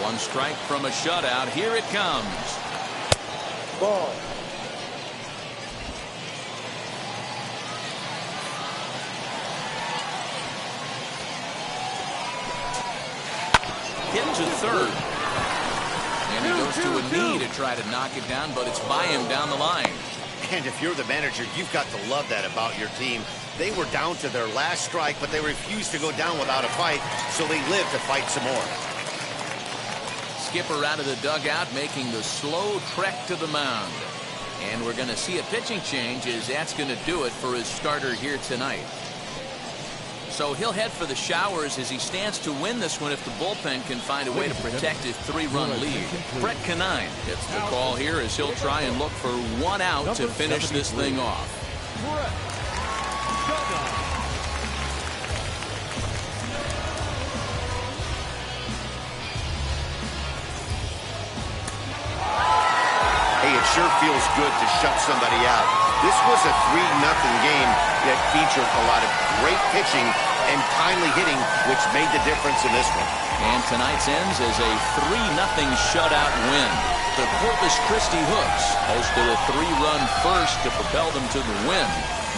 1 strike from a shutout. Here it comes. Ball. Hit to third. And he goes to a knee to try to knock it down, but it's by him down the line. And if you're the manager, you've got to love that about your team. They were down to their last strike, but they refused to go down without a fight, so they lived to fight some more. Skipper out of the dugout, making the slow trek to the mound. And we're going to see a pitching change, as that's going to do it for his starter here tonight. So he'll head for the showers as he stands to win this one if the bullpen can find a way to protect his 3-run lead. Brett Canine gets the call here as he'll try and look for 1 out to finish this thing off. Hey, it sure feels good to shut somebody out. This was a 3-0 game that featured a lot of great pitching and timely hitting, which made the difference in this one. And tonight's ends as a 3-0 shutout win. The Corpus Christi Hooks hosted a 3-run first to propel them to the win.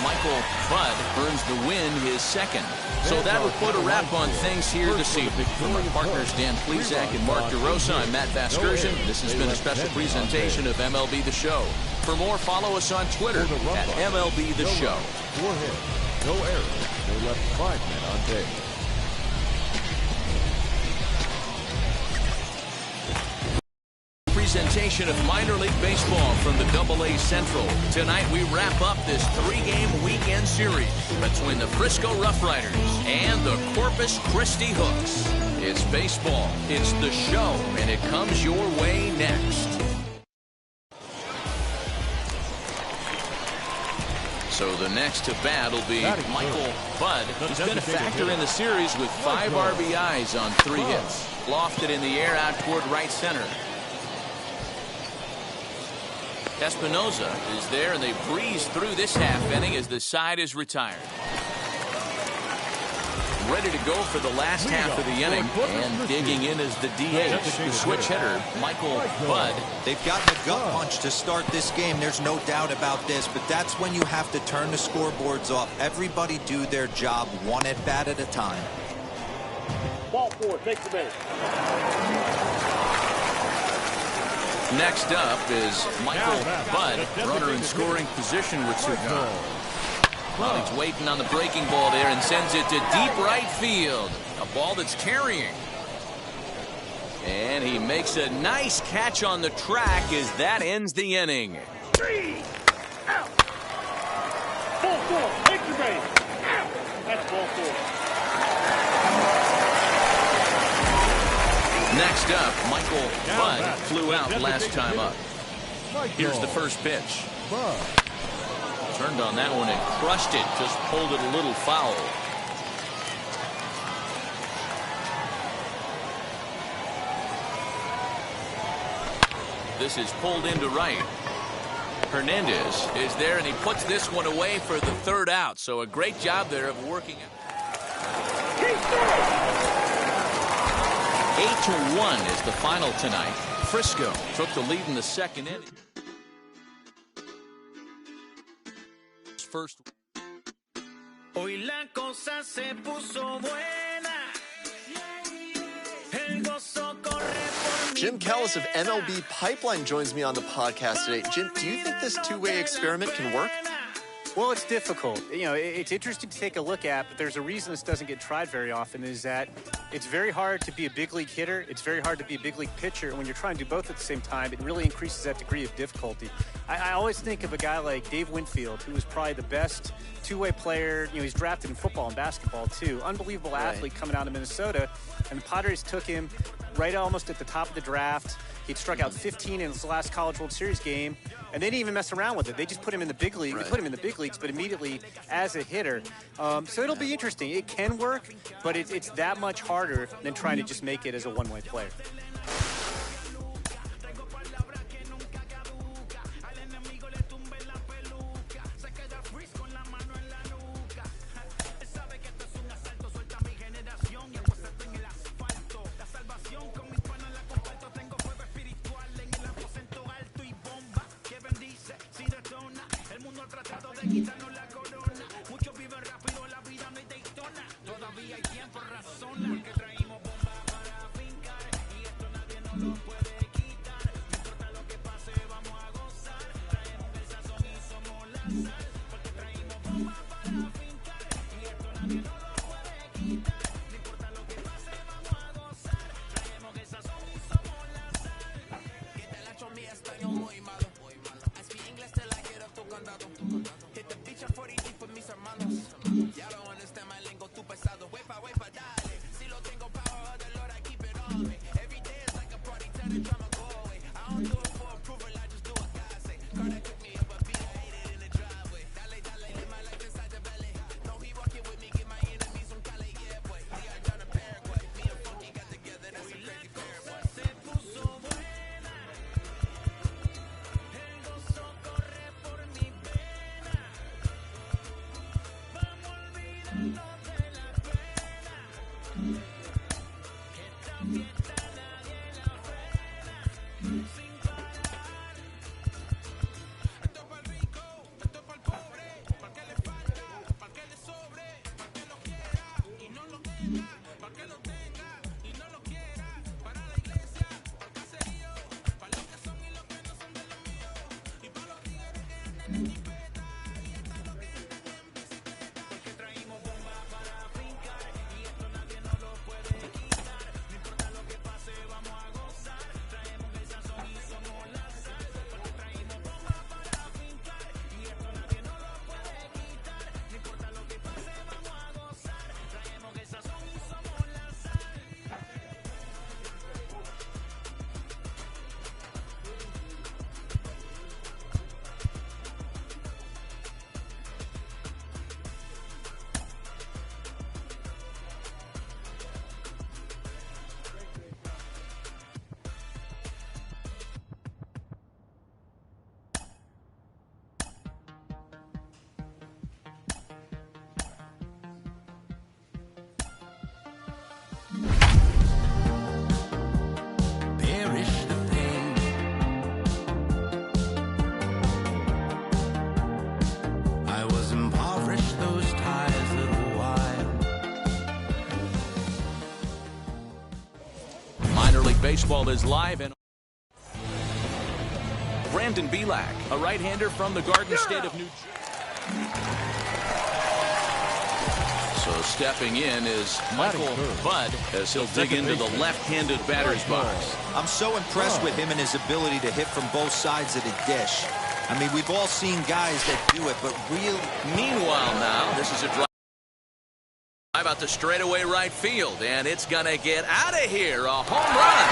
Michael Budd earns the win, his second. So that will put a wrap on things here this evening. From our partners Dan Plezak and Mark DeRosa, I'm Matt Vasgersian. This has been a special presentation of MLB The Show. For more, follow us on Twitter at MLB The Show. 4 hits, no errors, they left 5 men on base. Presentation of minor league baseball from the AA Central. Tonight we wrap up this 3-game weekend series between the Frisco Rough Riders and the Corpus Christi Hooks. It's baseball, it's the show, and it comes your way next. So the next to bat will be Michael Budd. He's been a factor in the series with 5 RBIs on 3 hits. Lofted in the air out toward right center. Espinoza is there, and they breeze through this half inning as the side is retired. Ready to go for the last half of the inning, and digging in is the DH, the switch hitter, Michael Budd. They've gotten a gut punch to start this game. There's no doubt about this, but that's when you have to turn the scoreboards off. Everybody do their job 1 at-bat at a time. Ball 4, takes the base. Next up is Michael Budd, runner in scoring position with 2 gone. Well, he's waiting on the breaking ball there and sends it to deep right field. A ball that's carrying. And he makes a nice catch on the track as that ends the inning. 3 out. Ball 4, take the base. Out. That's ball 4. Next up, Michael Budd flew out last time up. Here's the first pitch. Turned on that one and crushed it. Just pulled it a little foul. This is pulled into right. Hernandez is there, and he puts this one away for the third out. So a great job there of working it. 8-1 is the final tonight. Frisco took the lead in the second inning. First. Hoy la cosa se puso buena. El gozo corre por mi Jim Callis of MLB Pipeline joins me on the podcast today. Jim, do you think this two-way experiment can work? Well, it's difficult. You know, it's interesting to take a look at, but there's a reason this doesn't get tried very often, is that it's very hard to be a big league hitter. It's very hard to be a big league pitcher. And when you're trying to do both at the same time, it really increases that degree of difficulty. I always think of a guy like Dave Winfield, who was probably the best two-way player. You know, he's drafted in football and basketball, too. Unbelievable athlete coming out of Minnesota. And the Padres took him right almost at the top of the draft. He'd struck out 15 in his last College World Series game, and they didn't even mess around with it. They just put him in the big league. They put him in the big leagues, but immediately as a hitter. So it'll be interesting. It can work, but it's that much harder than trying to just make it as a one-way player. Baseball is live, and Brandon Belak, a right-hander from the Garden State of New Jersey. So stepping in is Michael Budd as he'll dig into the left-handed batter's box. I'm so impressed with him and his ability to hit from both sides of the dish. I mean, we've all seen guys that do it, but really... Meanwhile now, this is a drive out to straightaway right field, and it's going to get out of here. A home run.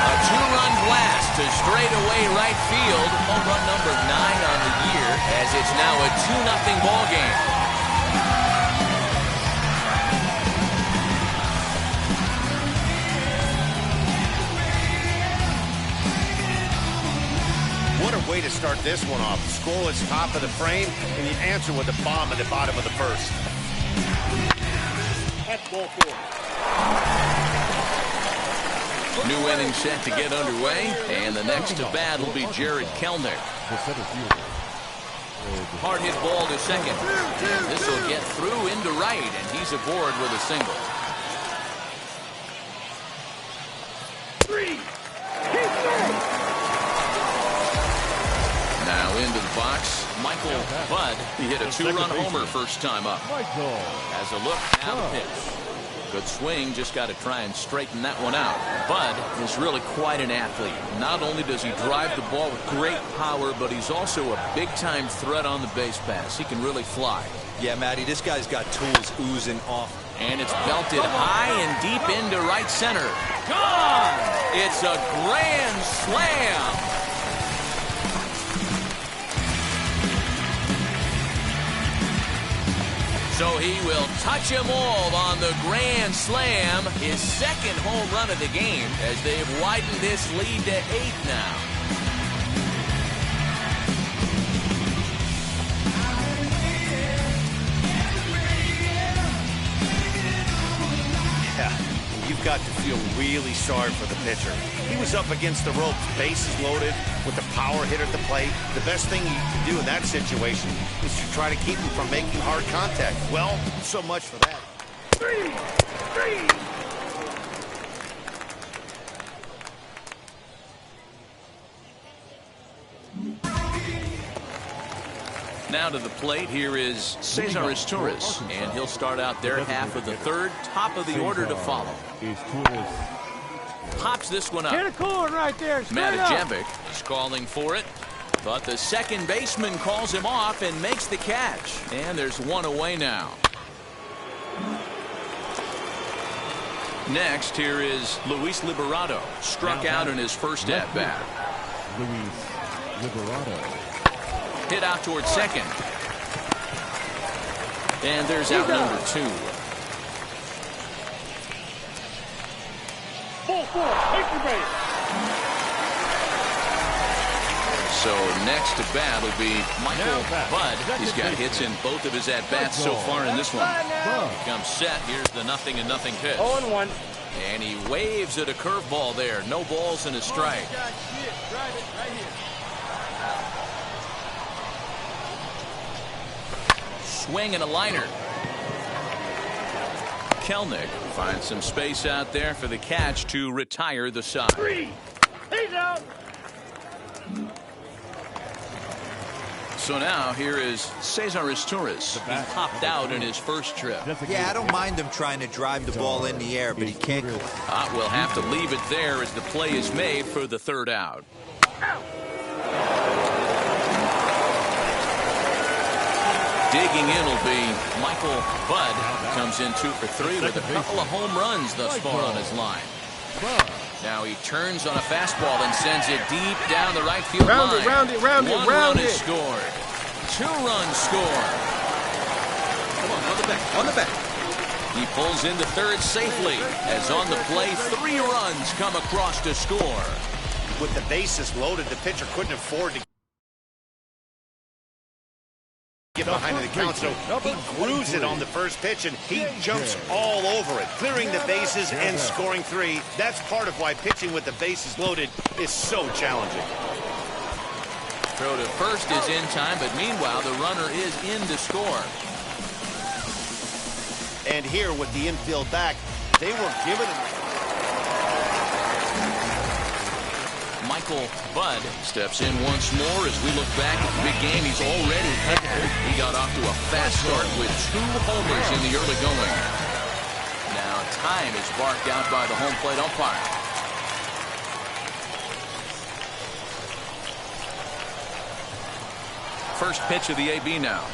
A two-run blast to straightaway right field. Home run number 9 on the year, as it's now a 2-0 ball game. way to start this one off. Scoreless top of the frame, and you answer with a bomb at the bottom of the first. That's ball 4. New inning set to get underway, and the next to bat will be Jared Kelnick. Hard hit ball to second. And this will get through into right, and he's aboard with a single. 3. Now into the box, Michael Budd. He hit a 2-run homer first time up. Has a look, now the pitch. Good swing, just got to try and straighten that one out. Bud is really quite an athlete. Not only does he drive the ball with great power, but he's also a big-time threat on the base pass. He can really fly. Yeah, Matty, this guy's got tools oozing off. And it's belted high and deep into right center. Gone! It's a grand slam! So he will touch them all on the grand slam, his second home run of the game, as they've widened this lead to 8 now. Yeah, you've got to feel really sorry for the pitcher. He was up against the ropes, bases loaded, with the power hitter at the plate. The best thing you can do in that situation is to try to keep him from making hard contact. Well, so much for that. 3. Now to the plate, here is Cesar Izturis, and he'll start out their half of the third, top of the order to follow. Pops this one up. Hit a corn right there. Matajevic is calling for it, but the second baseman calls him off and makes the catch. And there's one away now. Next, here is Luis Liberato, struck out in his first at-bat. Luis Liberato. Hit out towards second. And there's out number 2. Ball 4. Extra base. So next to bat will be Michael Budd. He's got hits in both of his at-bats so far in this one. Comes set. Here's the 0-0 pitch. 0-1. And he waves at a curveball there. No balls and a strike. Swing and a liner. Kelnick finds some space out there for the catch to retire the side. 3. He's out. So now here is Cesar Izturis. He popped out in his first trip. Yeah, I don't mind him trying to drive the ball in the air, but he can't. We'll have to leave it there as the play is made for the third out. Digging in will be Michael Budd. Comes in 2 for 3 with a couple of home runs thus far on his line. Now he turns on a fastball and sends it deep down the right field line. Round it. One run is scored. 2 runs scored. Come on the back. He pulls into third safely as on the play 3 runs come across to score. With the bases loaded, the pitcher couldn't afford to get behind the count, so he grooves it on the first pitch, and he jumps all over it, clearing the bases and scoring 3. That's part of why pitching with the bases loaded is so challenging. Throw to first is in time, but meanwhile the runner is in to score. And here with the infield back, they were given Michael Budd steps in once more as we look back at the big game he's already had. He got off to a fast start with 2 homers in the early going. Now time is barked out by the home plate umpire. First pitch of the AB now.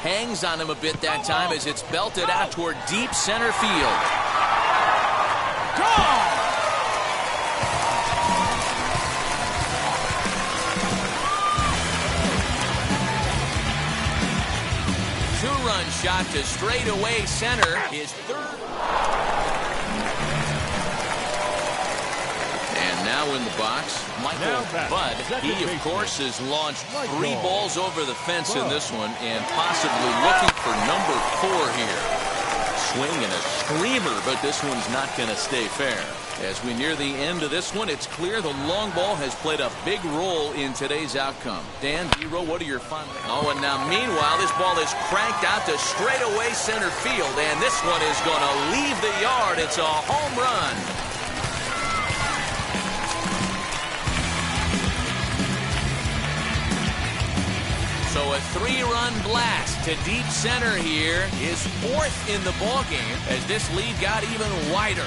Hangs on him a bit that time as it's belted out toward deep center field. Gone! Two-run shot to straightaway center. His third. And now now in the box. Michael Budd. He, of course, has launched 3 balls over the fence in this one and possibly looking for number 4 here. Swing and a screamer, but this one's not going to stay fair. As we near the end of this one, it's clear the long ball has played a big role in today's outcome. Dan, D-Row, what are your final? Oh, and now meanwhile, this ball is cranked out to straightaway center field, and this one is going to leave the yard. It's a home run. So a 3-run blast to deep center here is 4th in the ballgame as this lead got even wider.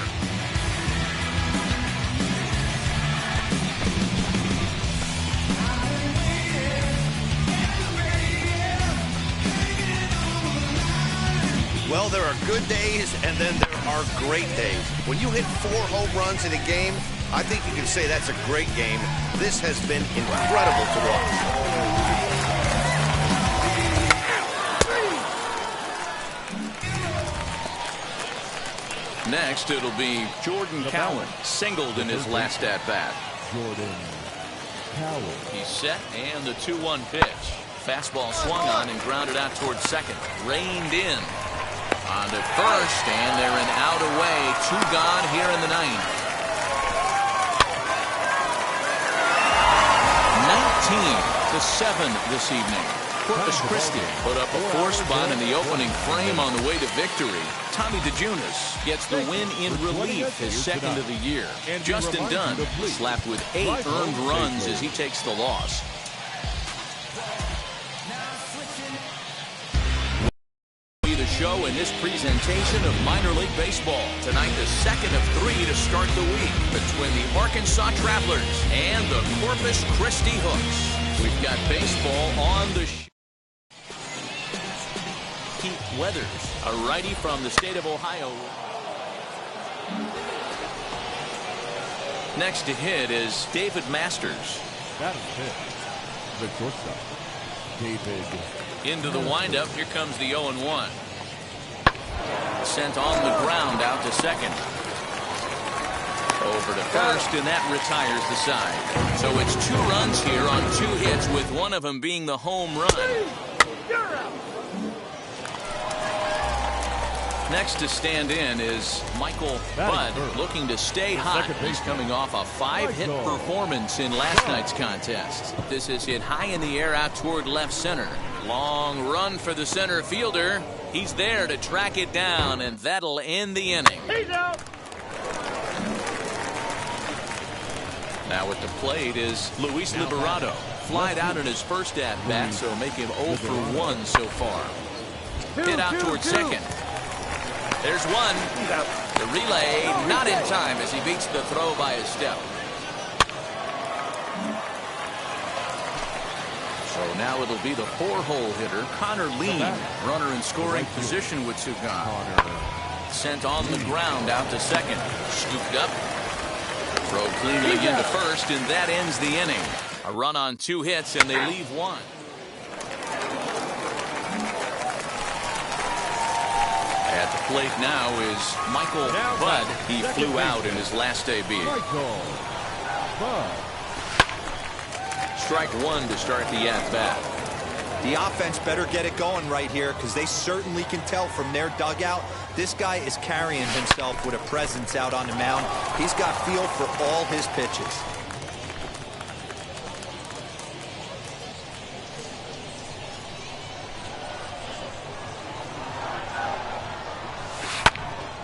Well, there are good days and then there are great days. When you hit 4 home runs in a game, I think you can say that's a great game. This has been incredible to watch. Next, it'll be Jordan Cowan, singled in his last at-bat. Jordan Cowan. He's set, and the 2-1 pitch. Fastball swung on and grounded out towards second. Reined in. On to first, and they're an out away. 2 gone here in the 9th. 19-7 this evening. Corpus Christi put up a 4 spot in the opening frame on the way to victory. Tommy DeJunas gets the win in relief, his 2nd of the year. Justin Dunn slapped with 8 earned runs as he takes the loss. The show in this presentation of minor league baseball. Tonight, the 2nd of 3 to start the week between the Arkansas Travelers and the Corpus Christi Hooks. We've got baseball on the show. Keith Weathers, a righty from the state of Ohio. Next to hit is David Masters. That is hit. The shortstop, David. Into the windup, here comes the 0-1. Sent on the ground out to second. Over to first, and that retires the side. So it's 2 runs here on 2 hits, with one of them being the home run. Next to stand in is Michael Budd, looking to stay hot. He's coming off a 5-hit performance in last night's contest. This is hit high in the air out toward left center. Long run for the center fielder. He's there to track it down, and that'll end the inning. He's out. Now at the plate is Luis Liberato. Flied out in his first at-bat, so make him 0 for 1 so far. Hit out towards second. There's one. The relay not in time as he beats the throw by a step. So now it'll be the 4-hole hitter, Connor Lean. Runner in scoring position with 2 gone. Sent on the ground out to second. Scooped up. Throw cleanly into first, and that ends the inning. A run on 2 hits, and they leave 1. At the plate now is Michael Budd. He flew out in his last debut. Michael Budd. Strike 1 to start the at-bat. The offense better get it going right here, because they certainly can tell from their dugout this guy is carrying himself with a presence out on the mound. He's got feel for all his pitches.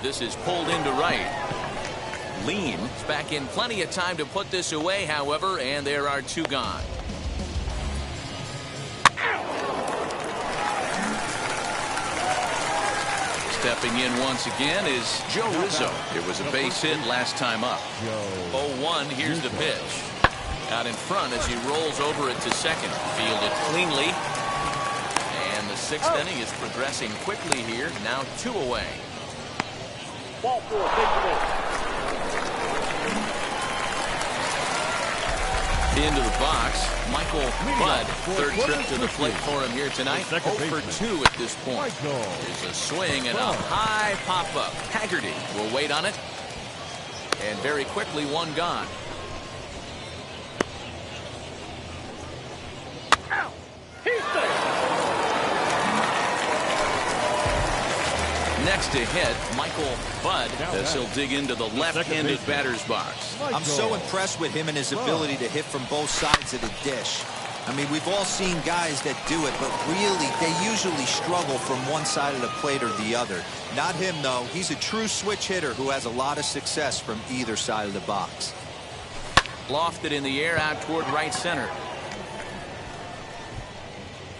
This is pulled into right. Lean is back in plenty of time to put this away, however, and there are 2 gone. Stepping in once again is Joe Rizzo. It was a base hit last time up. 0-1, here's the pitch. Out in front as he rolls over it to second. Fielded cleanly. And the 6th inning is progressing quickly here. Now 2 away. Ball 4, take the ball. Into the box, Michael Budd. 3rd trip to the plate for him here tonight. 0 for 2 at this point. There's a swing and a high pop-up. Haggerty will wait on it. And very quickly, 1 gone. next to hit, Michael Budd, as he'll dig into the left-handed batter's box. I'm so impressed with him and his ability to hit from both sides of the dish. I mean, we've all seen guys that do it, but really, they usually struggle from one side of the plate or the other. Not him, though. He's a true switch hitter who has a lot of success from either side of the box. Lofted in the air out toward right center.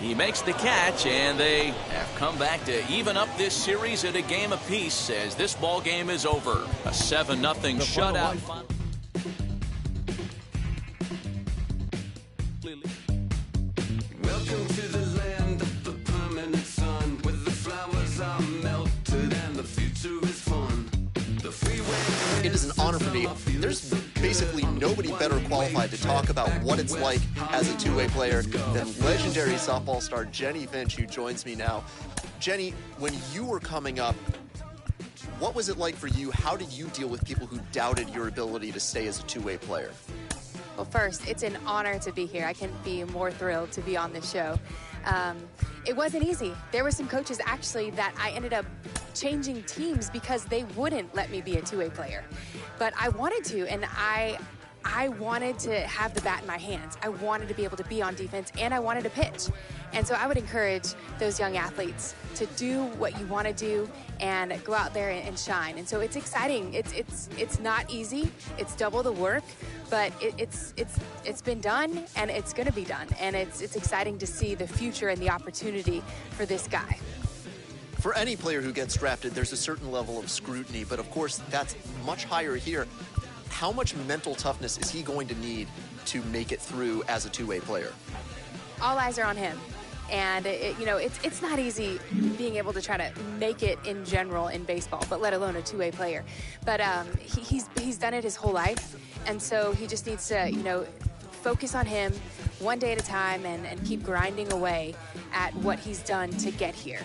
He makes the catch, and they have come back to even up this series at a game apiece as this ball game is over. A 7-0 shutout. Welcome to the land of the permanent sun, where the flowers are melted and the future is fun. The freeway. It is an honor for me. There's basically nobody better qualified to talk about what it's like as a two-way player than legendary softball star Jenny Finch, who joins me now. Jenny, when you were coming up, what was it like for you? How did you deal with people who doubted your ability to stay as a two-way player? Well, first, it's an honor to be here. I couldn't be more thrilled to be on this show. It wasn't easy. There were some coaches, actually, that I ended up changing teams because they wouldn't let me be a two-way player. But I wanted to, and I wanted to have the bat in my hands. I wanted to be able to be on defense, and I wanted to pitch. And so I would encourage those young athletes to do what you want to do and go out there and shine. And so it's exciting. It's not easy. It's double the work, but it's been done, and it's going to be done. And it's exciting to see the future and the opportunity for this guy. For any player who gets drafted, there's a certain level of scrutiny, but of course that's much higher here. How much mental toughness is he going to need to make it through as a two-way player? All eyes are on him. And, it's not easy being able to try to make it in general in baseball, but let alone a two-way player. But he's done it his whole life, and so he just needs to, focus on him one day at a time and keep grinding away at what he's done to get here.